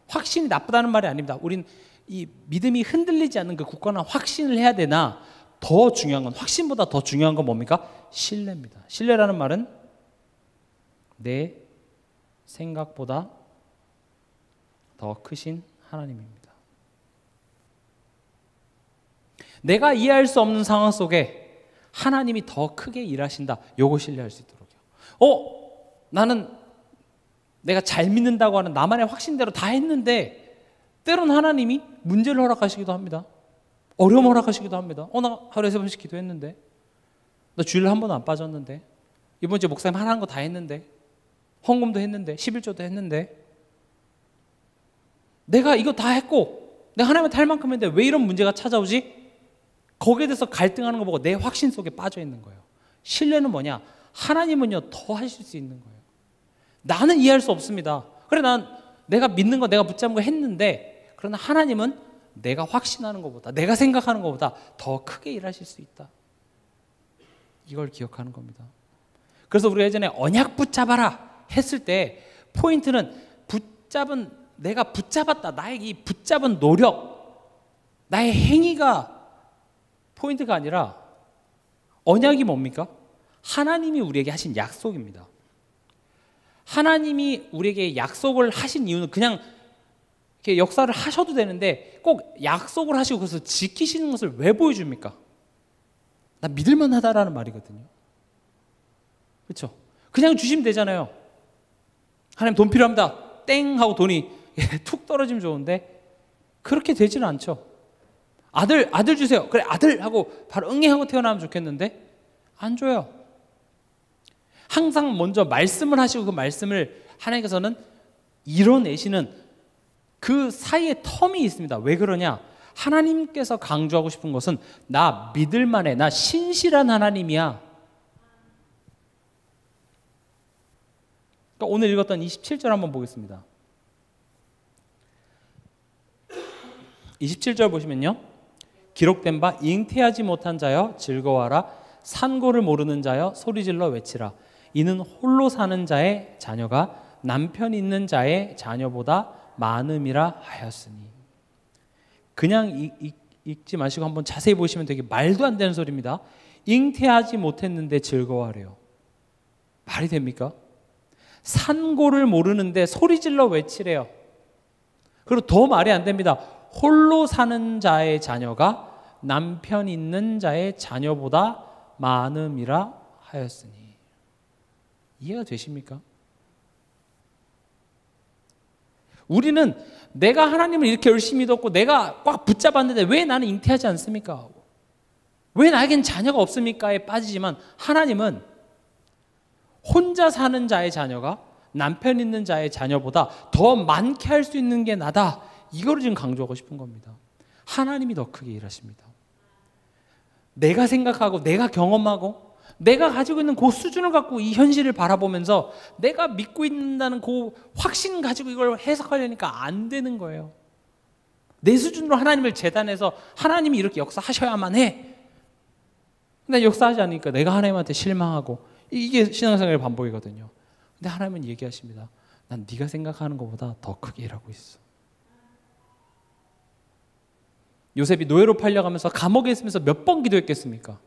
확신이 나쁘다는 말이 아닙니다. 우린 이 믿음이 흔들리지 않는 그 굳건한 확신을 해야 되나, 더 중요한 건, 확신보다 더 중요한 건 뭡니까? 신뢰입니다. 신뢰라는 말은 내 생각보다 더 크신 하나님입니다. 내가 이해할 수 없는 상황 속에 하나님이 더 크게 일하신다. 요거 신뢰할 수 있도록요. 나는 내가 잘 믿는다고 하는 나만의 확신대로 다 했는데 때로는 하나님이 문제를 허락하시기도 합니다. 어려움 허락하시기도 합니다. 나 하루에 3번씩 기도했는데, 나 주일 한 번도 안 빠졌는데, 이번 주에 목사님 하라는 거 다 했는데, 헌금도 했는데, 11조도 했는데, 내가 이거 다 했고 내가 하나님한테 할 만큼 했는데 왜 이런 문제가 찾아오지? 거기에 대해서 갈등하는 거 보고 내 확신 속에 빠져 있는 거예요. 신뢰는 뭐냐? 하나님은요 더 하실 수 있는 거예요. 나는 이해할 수 없습니다. 그래, 내가 믿는 거, 내가 붙잡은 거 했는데, 그러나 하나님은 내가 확신하는 것보다, 내가 생각하는 것보다 더 크게 일하실 수 있다. 이걸 기억하는 겁니다. 그래서 우리가 예전에 언약 붙잡아라 했을 때 포인트는 내가 붙잡았다, 나의 이 붙잡은 노력, 나의 행위가 포인트가 아니라 언약이 뭡니까? 하나님이 우리에게 하신 약속입니다. 하나님이 우리에게 약속을 하신 이유는 그냥 이렇게 역사를 하셔도 되는데 꼭 약속을 하시고 그래서 지키시는 것을 왜 보여줍니까? 나 믿을만 하다라는 말이거든요. 그렇죠? 그냥 주시면 되잖아요. 하나님 돈 필요합니다. 땡 하고 돈이 툭 떨어지면 좋은데 그렇게 되지는 않죠. 아들 주세요. 그래, 아들 하고 바로 응애하고 태어나면 좋겠는데 안 줘요. 항상 먼저 말씀을 하시고 그 말씀을 하나님께서는 이뤄내시는 그 사이에 텀이 있습니다. 왜 그러냐? 하나님께서 강조하고 싶은 것은 나 믿을 만해, 나 신실한 하나님이야. 그러니까 오늘 읽었던 27절 한번 보겠습니다. 27절 보시면요, 기록된 바 잉태하지 못한 자여 즐거워하라, 산고를 모르는 자여 소리질러 외치라. 이는 홀로 사는 자의 자녀가 남편 있는 자의 자녀보다 많음이라 하였으니. 그냥 읽지 마시고 한번 자세히 보시면 되게 말도 안 되는 소리입니다. 잉태하지 못했는데 즐거워하래요. 말이 됩니까? 산고를 모르는데 소리질러 외치래요. 그리고 더 말이 안 됩니다. 홀로 사는 자의 자녀가 남편 있는 자의 자녀보다 많음이라 하였으니. 이해가 되십니까? 우리는 내가 하나님을 이렇게 열심히 믿었고 내가 꽉 붙잡았는데 왜 나는 잉태하지 않습니까? 왜 나에겐 자녀가 없습니까?에 빠지지만 하나님은 혼자 사는 자의 자녀가 남편 있는 자의 자녀보다 더 많게 할 수 있는 게 나다. 이거를 지금 강조하고 싶은 겁니다. 하나님이 더 크게 일하십니다. 내가 생각하고 내가 경험하고 내가 가지고 있는 그 수준을 갖고 이 현실을 바라보면서 내가 믿고 있는다는 그 확신 가지고 이걸 해석하려니까 안 되는 거예요. 내 수준으로 하나님을 재단해서 하나님이 이렇게 역사하셔야만 해. 근데 역사하지 않으니까 내가 하나님한테 실망하고, 이게 신앙생활의 반복이거든요. 근데 하나님은 얘기하십니다. 난 네가 생각하는 것보다 더 크게 일하고 있어. 요셉이 노예로 팔려가면서 감옥에 있으면서 몇 번 기도했겠습니까?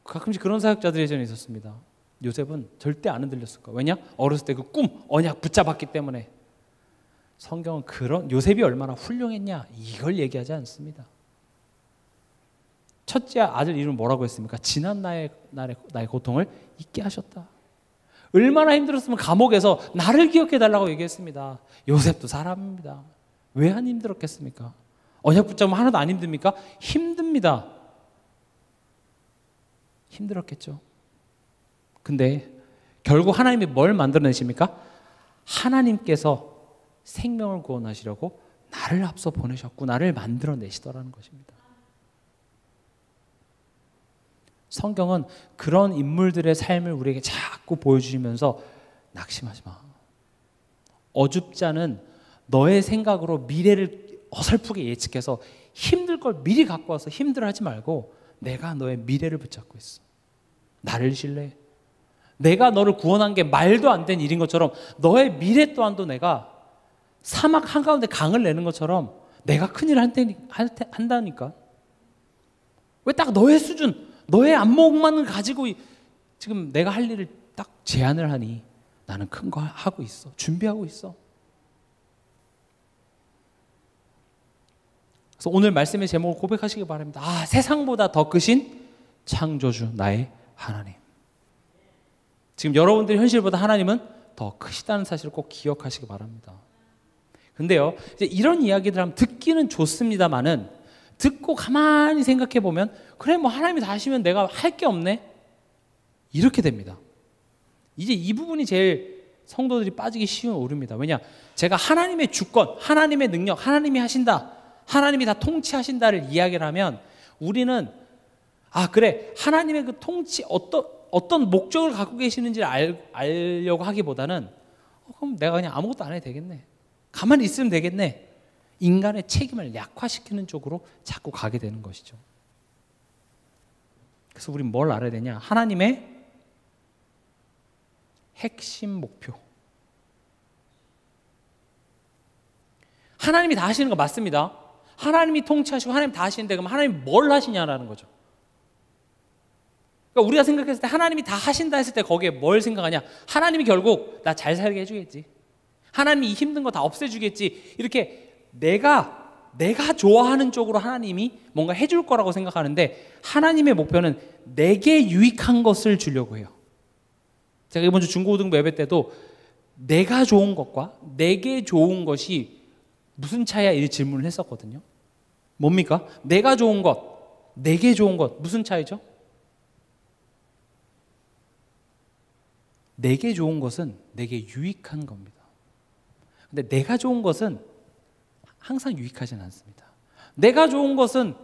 가끔씩 그런 사역자들이 예전에 있었습니다. 요셉은 절대 안 흔들렸을 거예요. 왜냐? 어렸을 때 그 꿈, 언약 붙잡았기 때문에. 성경은 그런 요셉이 얼마나 훌륭했냐 이걸 얘기하지 않습니다. 첫째 아들 이름은 뭐라고 했습니까? 지난 나의 고통을 잊게 하셨다. 얼마나 힘들었으면 감옥에서 나를 기억해달라고 얘기했습니다. 요셉도 사람입니다. 왜 안 힘들었겠습니까? 언약 붙잡으면 하나도 안 힘듭니까? 힘듭니다. 힘들었겠죠. 근데 결국 하나님이 뭘 만들어내십니까? 하나님께서 생명을 구원하시려고 나를 앞서 보내셨고 나를 만들어내시더라는 것입니다. 성경은 그런 인물들의 삶을 우리에게 자꾸 보여주시면서 낙심하지 마. 어줍자는 너의 생각으로 미래를 어설프게 예측해서 힘들 걸 미리 갖고 와서 힘들어하지 말고 내가 너의 미래를 붙잡고 있어. 나를 신뢰해. 내가 너를 구원한 게 말도 안 되는 일인 것처럼 너의 미래 또한도 내가 사막 한가운데 강을 내는 것처럼 내가 큰일을 한다니까. 왜 딱 너의 수준, 너의 안목만을 가지고 지금 내가 할 일을 딱 제안을 하니 나는 큰 거 하고 있어. 준비하고 있어. 그래서 오늘 말씀의 제목을 고백하시기 바랍니다. 세상보다 더 크신 창조주 나의 하나님. 지금 여러분들의 현실보다 하나님은 더 크시다는 사실을 꼭 기억하시기 바랍니다. 근데요, 이제 이런 이야기들 하면 듣기는 좋습니다만은 듣고 가만히 생각해 보면 그래 뭐 하나님이 다 하시면 내가 할 게 없네 이렇게 됩니다. 이제 이 부분이 제일 성도들이 빠지기 쉬운 오류입니다. 왜냐? 제가 하나님의 주권, 하나님의 능력, 하나님이 하신다, 하나님이 다 통치하신다를 이야기를 하면 우리는 그래 하나님의 그 통치 어떤 목적을 갖고 계시는지를 알려고 하기보다는 그럼 내가 그냥 아무것도 안 해도 되겠네, 가만히 있으면 되겠네, 인간의 책임을 약화시키는 쪽으로 자꾸 가게 되는 것이죠. 그래서 우리는 뭘 알아야 되냐? 하나님의 핵심 목표. 하나님이 다 하시는 거 맞습니다. 하나님이 통치하시고 하나님 다 하시는데 그럼 하나님 뭘 하시냐라는 거죠. 그러니까 우리가 생각했을 때 하나님이 다 하신다 했을 때 거기에 뭘 생각하냐? 하나님이 결국 나 잘 살게 해주겠지, 하나님이 이 힘든 거 다 없애주겠지, 이렇게 내가 좋아하는 쪽으로 하나님이 뭔가 해줄 거라고 생각하는데 하나님의 목표는 내게 유익한 것을 주려고 해요. 제가 이번 주 중고등부 예배 때도 내가 좋은 것과 내게 좋은 것이 무슨 차이야? 이 질문을 했었거든요. 뭡니까? 내가 좋은 것, 내게 좋은 것 무슨 차이죠? 내게 좋은 것은 내게 유익한 겁니다. 근데 내가 좋은 것은 항상 유익하지는 않습니다. 내가 좋은 것은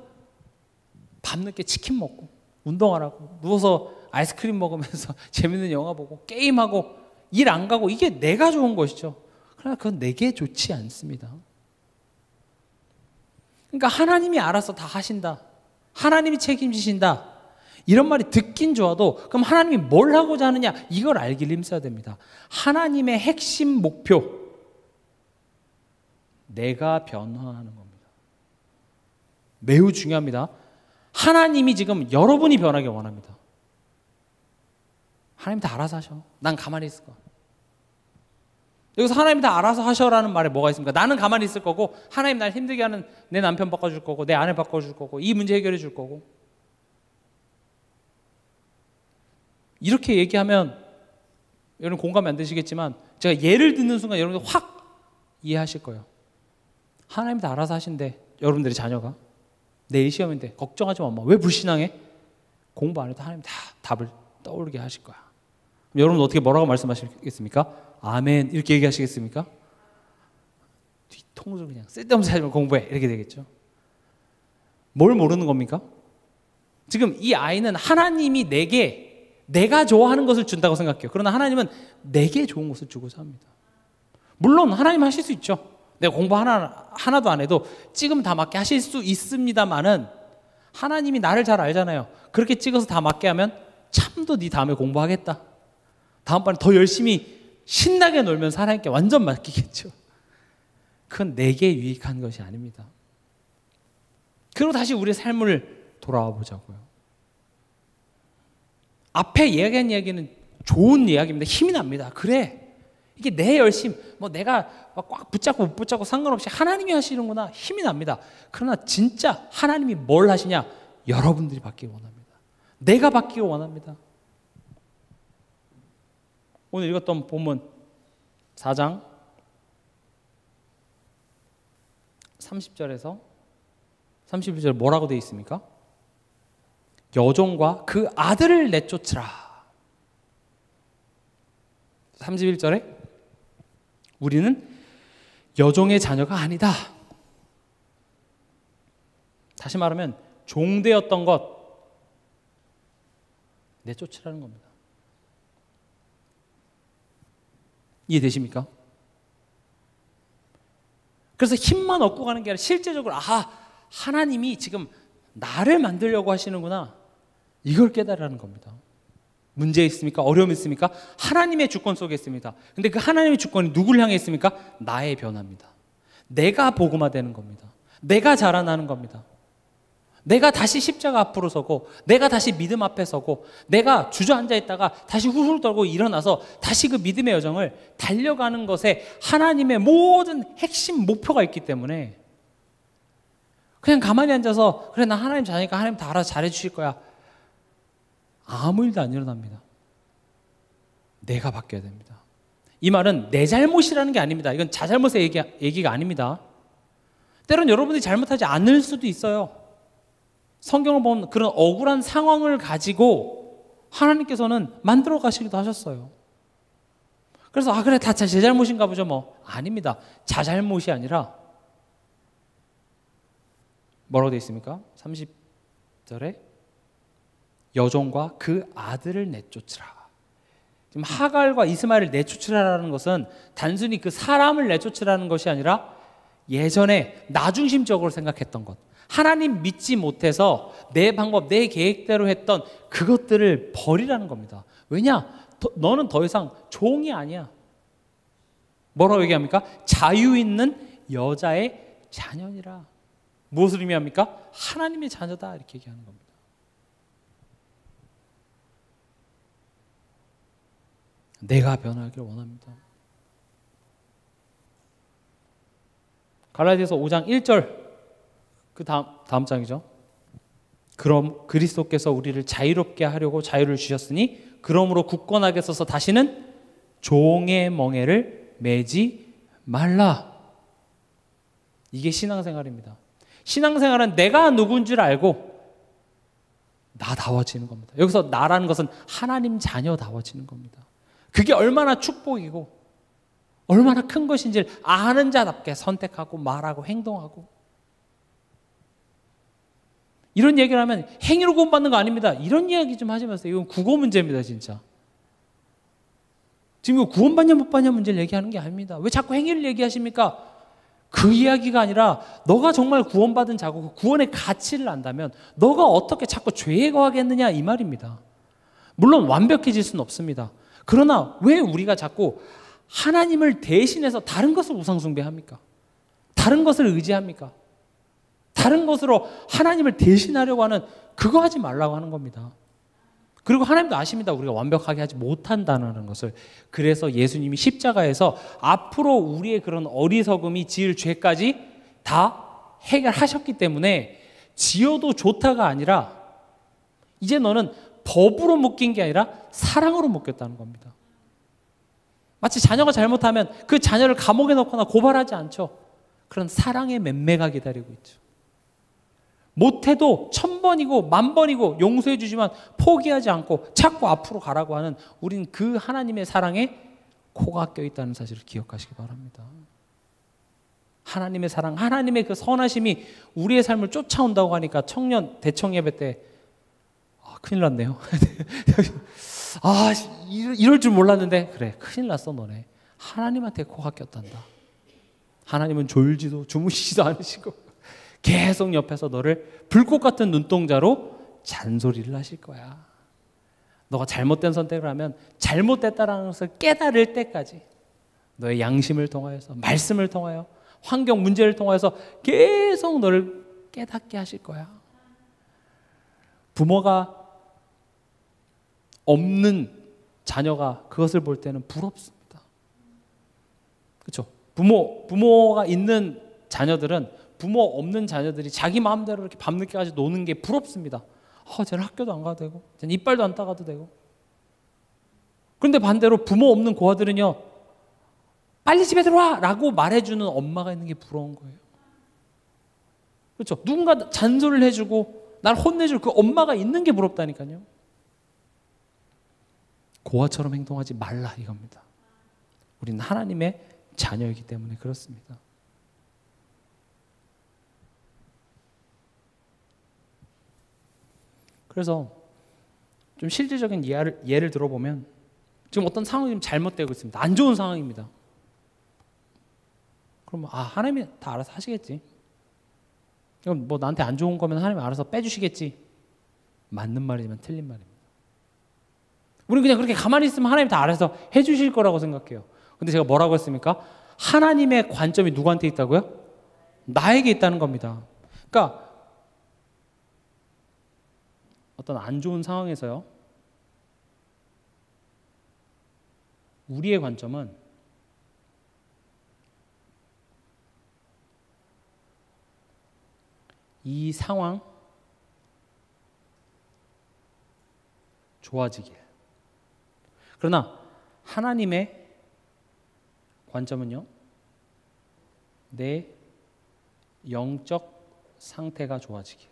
밤늦게 치킨 먹고 운동하라고 누워서 아이스크림 먹으면서 재밌는 영화 보고 게임하고 일 안 가고 이게 내가 좋은 것이죠. 그러나 그건 내게 좋지 않습니다. 그러니까 하나님이 알아서 다 하신다, 하나님이 책임지신다, 이런 말이 듣긴 좋아도 그럼 하나님이 뭘 하고자 하느냐 이걸 알기를 힘써야 됩니다. 하나님의 핵심 목표, 내가 변화하는 겁니다. 매우 중요합니다. 하나님이 지금 여러분이 변하길 원합니다. 하나님 다 알아서 하셔. 난 가만히 있을 거야. 여기서 하나님 다 알아서 하셔라는 말에 뭐가 있습니까? 나는 가만히 있을 거고 하나님 날 힘들게 하는 내 남편 바꿔줄 거고 내 아내 바꿔줄 거고 이 문제 해결해 줄 거고, 이렇게 얘기하면 여러분 공감이 안 되시겠지만 제가 예를 듣는 순간 여러분들 확 이해하실 거예요. 하나님 다 알아서 하신대. 여러분들의 자녀가 내일 시험인데 걱정하지 마 엄마, 왜 불신앙해? 공부 안 해도 하나님 다 답을 떠오르게 하실 거야. 여러분 어떻게 뭐라고 말씀하시겠습니까? 아멘 이렇게 얘기하시겠습니까? 뒤통수를 그냥 쓸데없는 사람을 공부해 이렇게 되겠죠. 뭘 모르는 겁니까? 지금 이 아이는 하나님이 내가 좋아하는 것을 준다고 생각해요. 그러나 하나님은 내게 좋은 것을 주고자 합니다. 물론 하나님 하실 수 있죠. 내가 공부 하나도 안 해도 지금 다 맞게 하실 수 있습니다만은 하나님이 나를 잘 알잖아요. 그렇게 찍어서 다 맞게 하면 참도 네 다음에 공부하겠다. 다음번에 더 열심히 신나게 놀면서 하나님께 완전 맡기겠죠. 그건 내게 유익한 것이 아닙니다. 그리고 다시 우리의 삶을 돌아와 보자고요. 앞에 이야기한 이야기는 좋은 이야기입니다. 힘이 납니다. 그래, 이게 내 열심, 뭐 내가 꽉 붙잡고 못 붙잡고 상관없이 하나님이 하시는구나, 힘이 납니다. 그러나 진짜 하나님이 뭘 하시냐? 여러분들이 받기를 원합니다. 내가 받기를 원합니다. 오늘 읽었던 본문 4장 30절에서 31절 뭐라고 되어 있습니까? 여종과 그 아들을 내쫓으라. 31절에 우리는 여종의 자녀가 아니다. 다시 말하면 종되었던 것 내쫓으라는 겁니다. 이해되십니까? 그래서 힘만 얻고 가는 게 아니라 실제적으로 하나님이 지금 나를 만들려고 하시는구나, 이걸 깨달으라는 겁니다. 문제 있습니까? 어려움이 있습니까? 하나님의 주권 속에 있습니다. 근데 그 하나님의 주권이 누구를 향해 있습니까? 나의 변화입니다. 내가 복음화되는 겁니다. 내가 자라나는 겁니다. 내가 다시 십자가 앞으로 서고, 내가 다시 믿음 앞에 서고, 내가 주저앉아 있다가 다시 훌훌 떨고 일어나서 다시 그 믿음의 여정을 달려가는 것에 하나님의 모든 핵심 목표가 있기 때문에 그냥 가만히 앉아서 그래 나 하나님 자니까 하나님 다 알아서 잘해 주실 거야, 아무 일도 안 일어납니다. 내가 바뀌어야 됩니다. 이 말은 내 잘못이라는 게 아닙니다. 이건 자잘못의 얘기가 아닙니다. 때론 여러분들이 잘못하지 않을 수도 있어요. 성경을 보면 그런 억울한 상황을 가지고 하나님께서는 만들어 가시기도 하셨어요. 그래서 그래 다 제 잘못인가 보죠. 뭐 아닙니다. 자잘못이 아니라 뭐라고 되어 있습니까? 30절에 여종과 그 아들을 내쫓으라. 지금 하갈과 이스마엘을 내쫓으라는 것은 단순히 그 사람을 내쫓으라는 것이 아니라 예전에 나 중심적으로 생각했던 것, 하나님 믿지 못해서 내 방법, 내 계획대로 했던 그것들을 버리라는 겁니다. 왜냐? 너는 더 이상 종이 아니야. 뭐라고 얘기합니까? 자유 있는 여자의 자녀니라. 무엇을 의미합니까? 하나님의 자녀다, 이렇게 얘기하는 겁니다. 내가 변하기를 원합니다. 갈라디아서 5장 1절, 그 다음 장이죠. 그럼 그리스도께서 우리를 자유롭게 하려고 자유를 주셨으니 그러므로 굳건하게 서서 다시는 종의 멍에를 매지 말라. 이게 신앙생활입니다. 신앙생활은 내가 누군 줄 알고 나다워지는 겁니다. 여기서 나라는 것은 하나님 자녀다워지는 겁니다. 그게 얼마나 축복이고 얼마나 큰 것인지를 아는 자답게 선택하고 말하고 행동하고. 이런 얘기를 하면 행위로 구원받는 거 아닙니다. 이런 이야기 좀 하지 마세요. 이건 국어 문제입니다, 진짜. 지금 이거 구원받냐 못 받냐 문제를 얘기하는 게 아닙니다. 왜 자꾸 행위를 얘기하십니까? 그 이야기가 아니라 너가 정말 구원받은 자고 구원의 가치를 안다면 너가 어떻게 자꾸 죄에 거하겠느냐, 이 말입니다. 물론 완벽해질 수는 없습니다. 그러나 왜 우리가 자꾸 하나님을 대신해서 다른 것을 우상숭배합니까? 다른 것을 의지합니까? 다른 것으로 하나님을 대신하려고 하는, 그거 하지 말라고 하는 겁니다. 그리고 하나님도 아십니다. 우리가 완벽하게 하지 못한다는 것을. 그래서 예수님이 십자가에서 앞으로 우리의 그런 어리석음이 지을 죄까지 다 해결하셨기 때문에 지어도 좋다가 아니라 이제 너는 법으로 묶인 게 아니라 사랑으로 묶였다는 겁니다. 마치 자녀가 잘못하면 그 자녀를 감옥에 넣거나 고발하지 않죠. 그런 사랑의 맴매가 기다리고 있죠. 못해도 1000번이고 10,000번이고 용서해 주지만 포기하지 않고 자꾸 앞으로 가라고 하는, 우린 그 하나님의 사랑에 코가 껴있다는 사실을 기억하시기 바랍니다. 하나님의 사랑, 하나님의 그 선하심이 우리의 삶을 쫓아온다고 하니까 청년 대청 예배 때 큰일 났네요. 이럴 줄 몰랐는데, 그래 큰일 났어 너네. 하나님한테 코가 꼈단다. 하나님은 졸지도 주무시지도 않으시고 계속 옆에서 너를 불꽃 같은 눈동자로 잔소리를 하실 거야. 너가 잘못된 선택을 하면 잘못됐다라는 것을 깨달을 때까지 너의 양심을 통하여서, 말씀을 통하여, 환경 문제를 통하여서 계속 너를 깨닫게 하실 거야. 부모가 없는 자녀가 그것을 볼 때는 부럽습니다. 그렇죠? 부모가 있는 자녀들은 부모 없는 자녀들이 자기 마음대로 이렇게 밤늦게까지 노는 게 부럽습니다. 쟤는 학교도 안 가도 되고, 쟤는 이빨도 안 닦아도 되고. 그런데 반대로 부모 없는 고아들은요, 빨리 집에 들어와! 라고 말해주는 엄마가 있는 게 부러운 거예요. 그렇죠? 누군가 잔소리를 해주고 날 혼내줄 그 엄마가 있는 게 부럽다니까요. 고아처럼 행동하지 말라 이겁니다. 우리는 하나님의 자녀이기 때문에 그렇습니다. 그래서 좀 실질적인 예를 들어보면 지금 어떤 상황이 좀 잘못되고 있습니다. 안 좋은 상황입니다. 그러면 하나님이 다 알아서 하시겠지. 그럼 뭐 나한테 안 좋은 거면 하나님이 알아서 빼주시겠지. 맞는 말이지만 틀린 말입니다. 우리는 그냥 그렇게 가만히 있으면 하나님 다 알아서 해주실 거라고 생각해요. 근데 제가 뭐라고 했습니까? 하나님의 관점이 누구한테 있다고요? 나에게 있다는 겁니다. 그러니까 어떤 안 좋은 상황에서요, 우리의 관점은 이 상황 좋아지길. 그러나 하나님의 관점은요, 내 영적 상태가 좋아지길.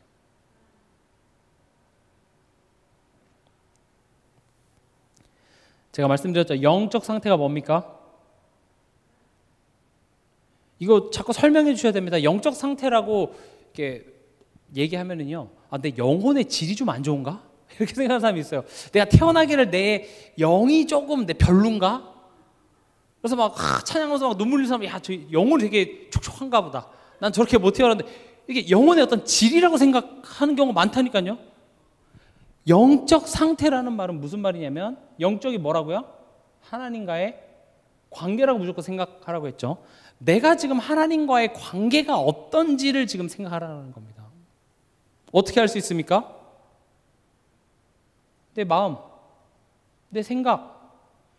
제가 말씀드렸죠. 영적 상태가 뭡니까? 이거 자꾸 설명해 주셔야 됩니다. 영적 상태라고 이렇게 얘기하면은요, 내 영혼의 질이 좀 안 좋은가? 이렇게 생각하는 사람이 있어요. 내가 태어나기를 내 영이 조금 내 별론가? 그래서 막 찬양하면서 막 눈물 흘리는 사람이 저 영혼이 되게 촉촉한가 보다. 난 저렇게 못 태어났는데, 이게 영혼의 어떤 질이라고 생각하는 경우가 많다니까요. 영적 상태라는 말은 무슨 말이냐면, 영적이 뭐라고요? 하나님과의 관계라고 무조건 생각하라고 했죠. 내가 지금 하나님과의 관계가 어떤지를 지금 생각하라는 겁니다. 어떻게 할 수 있습니까? 내 마음, 내 생각,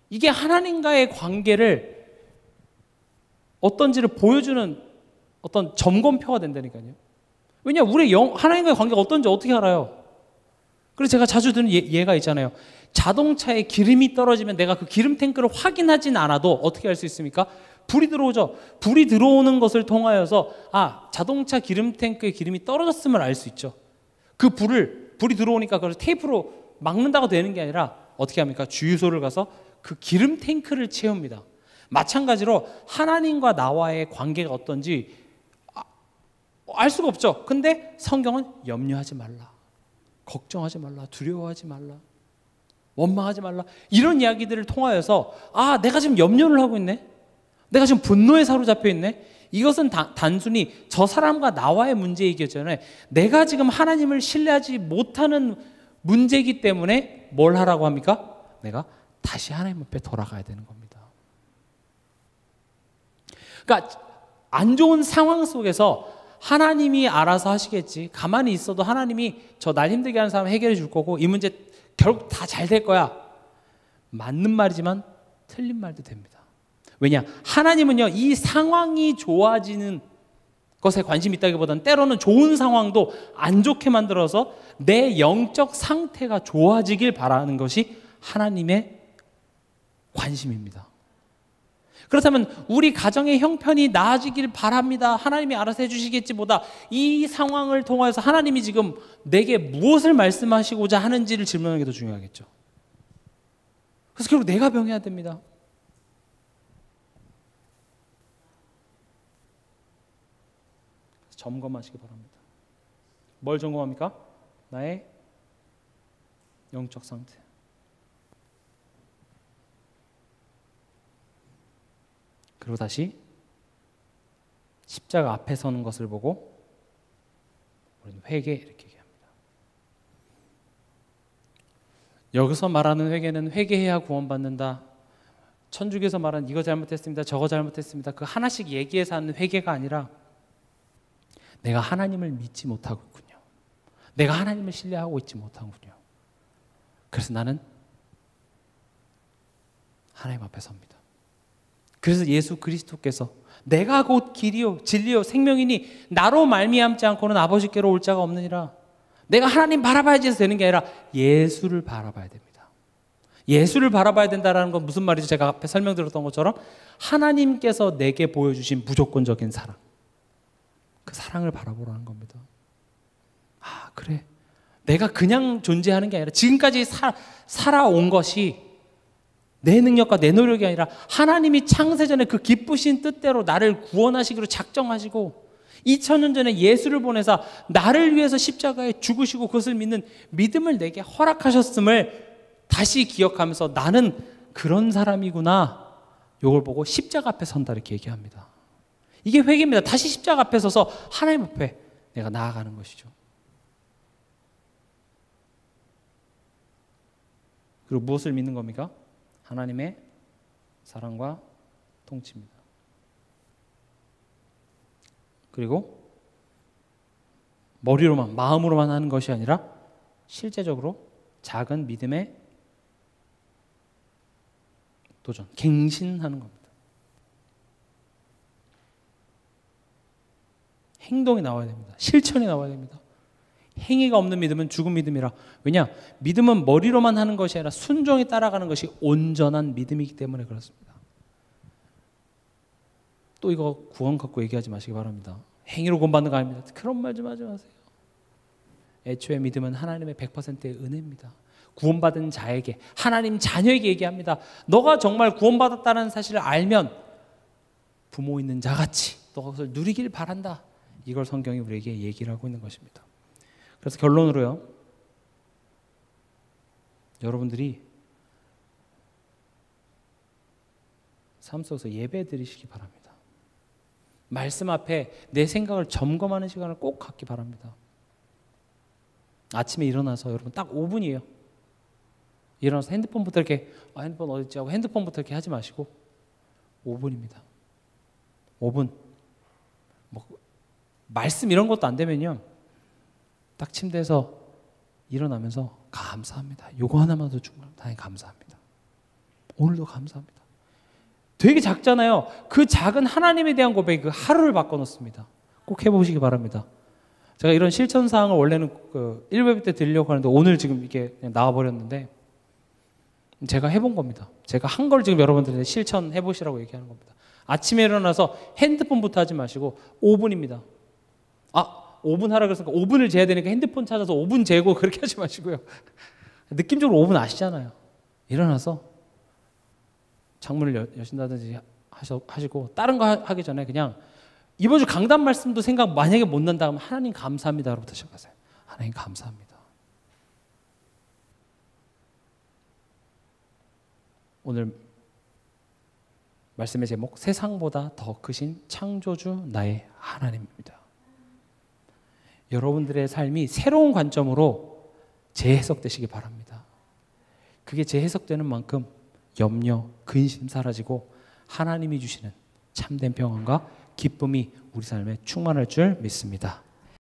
이게 하나님과의 관계를 어떤지를 보여주는 어떤 점검표가 된다니까요. 왜냐, 우리 하나님과의 관계가 어떤지 어떻게 알아요? 그래서 제가 자주 드는 예가 있잖아요. 자동차에 기름이 떨어지면 내가 그 기름 탱크를 확인하진 않아도 어떻게 할 수 있습니까? 불이 들어오죠. 불이 들어오는 것을 통하여서 자동차 기름 탱크에 기름이 떨어졌음을 알 수 있죠. 그 불이 들어오니까 그걸 테이프로 막는다고 되는 게 아니라 어떻게 합니까? 주유소를 가서 그 기름 탱크를 채웁니다. 마찬가지로 하나님과 나와의 관계가 어떤지 알 수가 없죠. 근데 성경은 염려하지 말라, 걱정하지 말라, 두려워하지 말라, 원망하지 말라, 이런 이야기들을 통하여서 내가 지금 염려를 하고 있네, 내가 지금 분노에 사로잡혀 있네. 이것은 단순히 저 사람과 나와의 문제이기 전에 내가 지금 하나님을 신뢰하지 못하는 문제이기 때문에 뭘 하라고 합니까? 내가 다시 하나님 앞에 돌아가야 되는 겁니다. 그러니까 안 좋은 상황 속에서 하나님이 알아서 하시겠지, 가만히 있어도 하나님이 저 날 힘들게 하는 사람 해결해 줄 거고 이 문제 결국 다 잘 될 거야, 맞는 말이지만 틀린 말도 됩니다. 왜냐? 하나님은요, 이 상황이 좋아지는 것에 관심이 있다기보다는 때로는 좋은 상황도 안 좋게 만들어서 내 영적 상태가 좋아지길 바라는 것이 하나님의 관심입니다. 그렇다면 우리 가정의 형편이 나아지길 바랍니다, 하나님이 알아서 해주시겠지 보다 이 상황을 통해서 하나님이 지금 내게 무엇을 말씀하시고자 하는지를 질문하는 게 더 중요하겠죠. 그래서 결국 내가 병해야 됩니다. 점검하시기 바랍니다. 뭘 점검합니까? 나의 영적 상태. 그리고 다시 십자가 앞에 서는 것을 보고 우리는 회개 이렇게 얘기합니다. 여기서 말하는 회개는 회개해야 구원받는다. 천주교에서 말하는 이거 잘못했습니다, 저거 잘못했습니다, 그 하나씩 얘기해서 하는 회개가 아니라 내가 하나님을 믿지 못하고 있군요. 내가 하나님을 신뢰하고 있지 못하군요. 그래서 나는 하나님 앞에 섭니다. 그래서 예수 그리스도께서 내가 곧 길이요 진리요 생명이니 나로 말미암지 않고는 아버지께로 올 자가 없느니라. 내가 하나님 바라봐야지 해서 되는 게 아니라 예수를 바라봐야 됩니다. 예수를 바라봐야 된다는 건 무슨 말이죠? 제가 앞에 설명드렸던 것처럼 하나님께서 내게 보여주신 무조건적인 사랑, 그 사랑을 바라보라는 겁니다. 아, 그래, 내가 그냥 존재하는 게 아니라 지금까지 살아온 것이 내 능력과 내 노력이 아니라 하나님이 창세전에 그 기쁘신 뜻대로 나를 구원하시기로 작정하시고 2000년 전에 예수를 보내사 나를 위해서 십자가에 죽으시고 그것을 믿는 믿음을 내게 허락하셨음을 다시 기억하면서 나는 그런 사람이구나, 이걸 보고 십자가 앞에 선다 이렇게 얘기합니다. 이게 회개입니다. 다시 십자가 앞에 서서 하나님 앞에 내가 나아가는 것이죠. 그리고 무엇을 믿는 겁니까? 하나님의 사랑과 통치입니다. 그리고 머리로만, 마음으로만 하는 것이 아니라 실제적으로 작은 믿음의 도전, 갱신하는 겁니다. 행동이 나와야 됩니다. 실천이 나와야 됩니다. 행위가 없는 믿음은 죽은 믿음이라. 왜냐? 믿음은 머리로만 하는 것이 아니라 순종에 따라가는 것이 온전한 믿음이기 때문에 그렇습니다. 또 이거 구원 갖고 얘기하지 마시기 바랍니다. 행위로 구원받는 거 아닙니다. 그런 말 좀 하지 마세요. 애초에 믿음은 하나님의 100%의 은혜입니다. 구원받은 자에게, 하나님 자녀에게 얘기합니다. 너가 정말 구원받았다는 사실을 알면 부모 있는 자같이 너가 그것을 누리길 바란다. 이걸 성경이 우리에게 얘기를 하고 있는 것입니다. 그래서 결론으로요, 여러분들이 삶 속에서 예배 드리시기 바랍니다. 말씀 앞에 내 생각을 점검하는 시간을 꼭 갖기 바랍니다. 아침에 일어나서 여러분 딱 5분이에요. 일어나서 핸드폰부터 이렇게 핸드폰 어디 있지 하고 핸드폰부터 이렇게 하지 마시고 5분입니다. 5분. 뭐 말씀 이런 것도 안 되면요, 딱 침대에서 일어나면서 감사합니다. 요거 하나만도 충분합니다. 하나님 감사합니다. 오늘도 감사합니다. 되게 작잖아요. 그 작은 하나님에 대한 고백이 그 하루를 바꿔놓습니다. 꼭 해보시기 바랍니다. 제가 이런 실천 사항을 원래는 그 1회비 때 드리려고 하는데 오늘 지금 이게 그냥 나와버렸는데 제가 해본 겁니다. 제가 한 걸 지금 여러분들한테 실천해 보시라고 얘기하는 겁니다. 아침에 일어나서 핸드폰부터 하지 마시고 5분입니다. 5분 하라 그랬으니까 5분을 재야 되니까 핸드폰 찾아서 5분 재고 그렇게 하지 마시고요. 느낌적으로 5분 아시잖아요. 일어나서 창문을 여신다든지 하시고 다른 거 하기 전에 그냥 이번 주 강단 말씀도 생각 만약에 못 난다 하면 하나님 감사합니다로부터 시작하세요. 하나님 감사합니다. 오늘 말씀의 제목, 세상보다 더 크신 창조주 나의 하나님입니다. 여러분들의 삶이 새로운 관점으로 재해석되시기 바랍니다. 그게 재해석되는 만큼 염려, 근심 사라지고 하나님이 주시는 참된 평안과 기쁨이 우리 삶에 충만할 줄 믿습니다.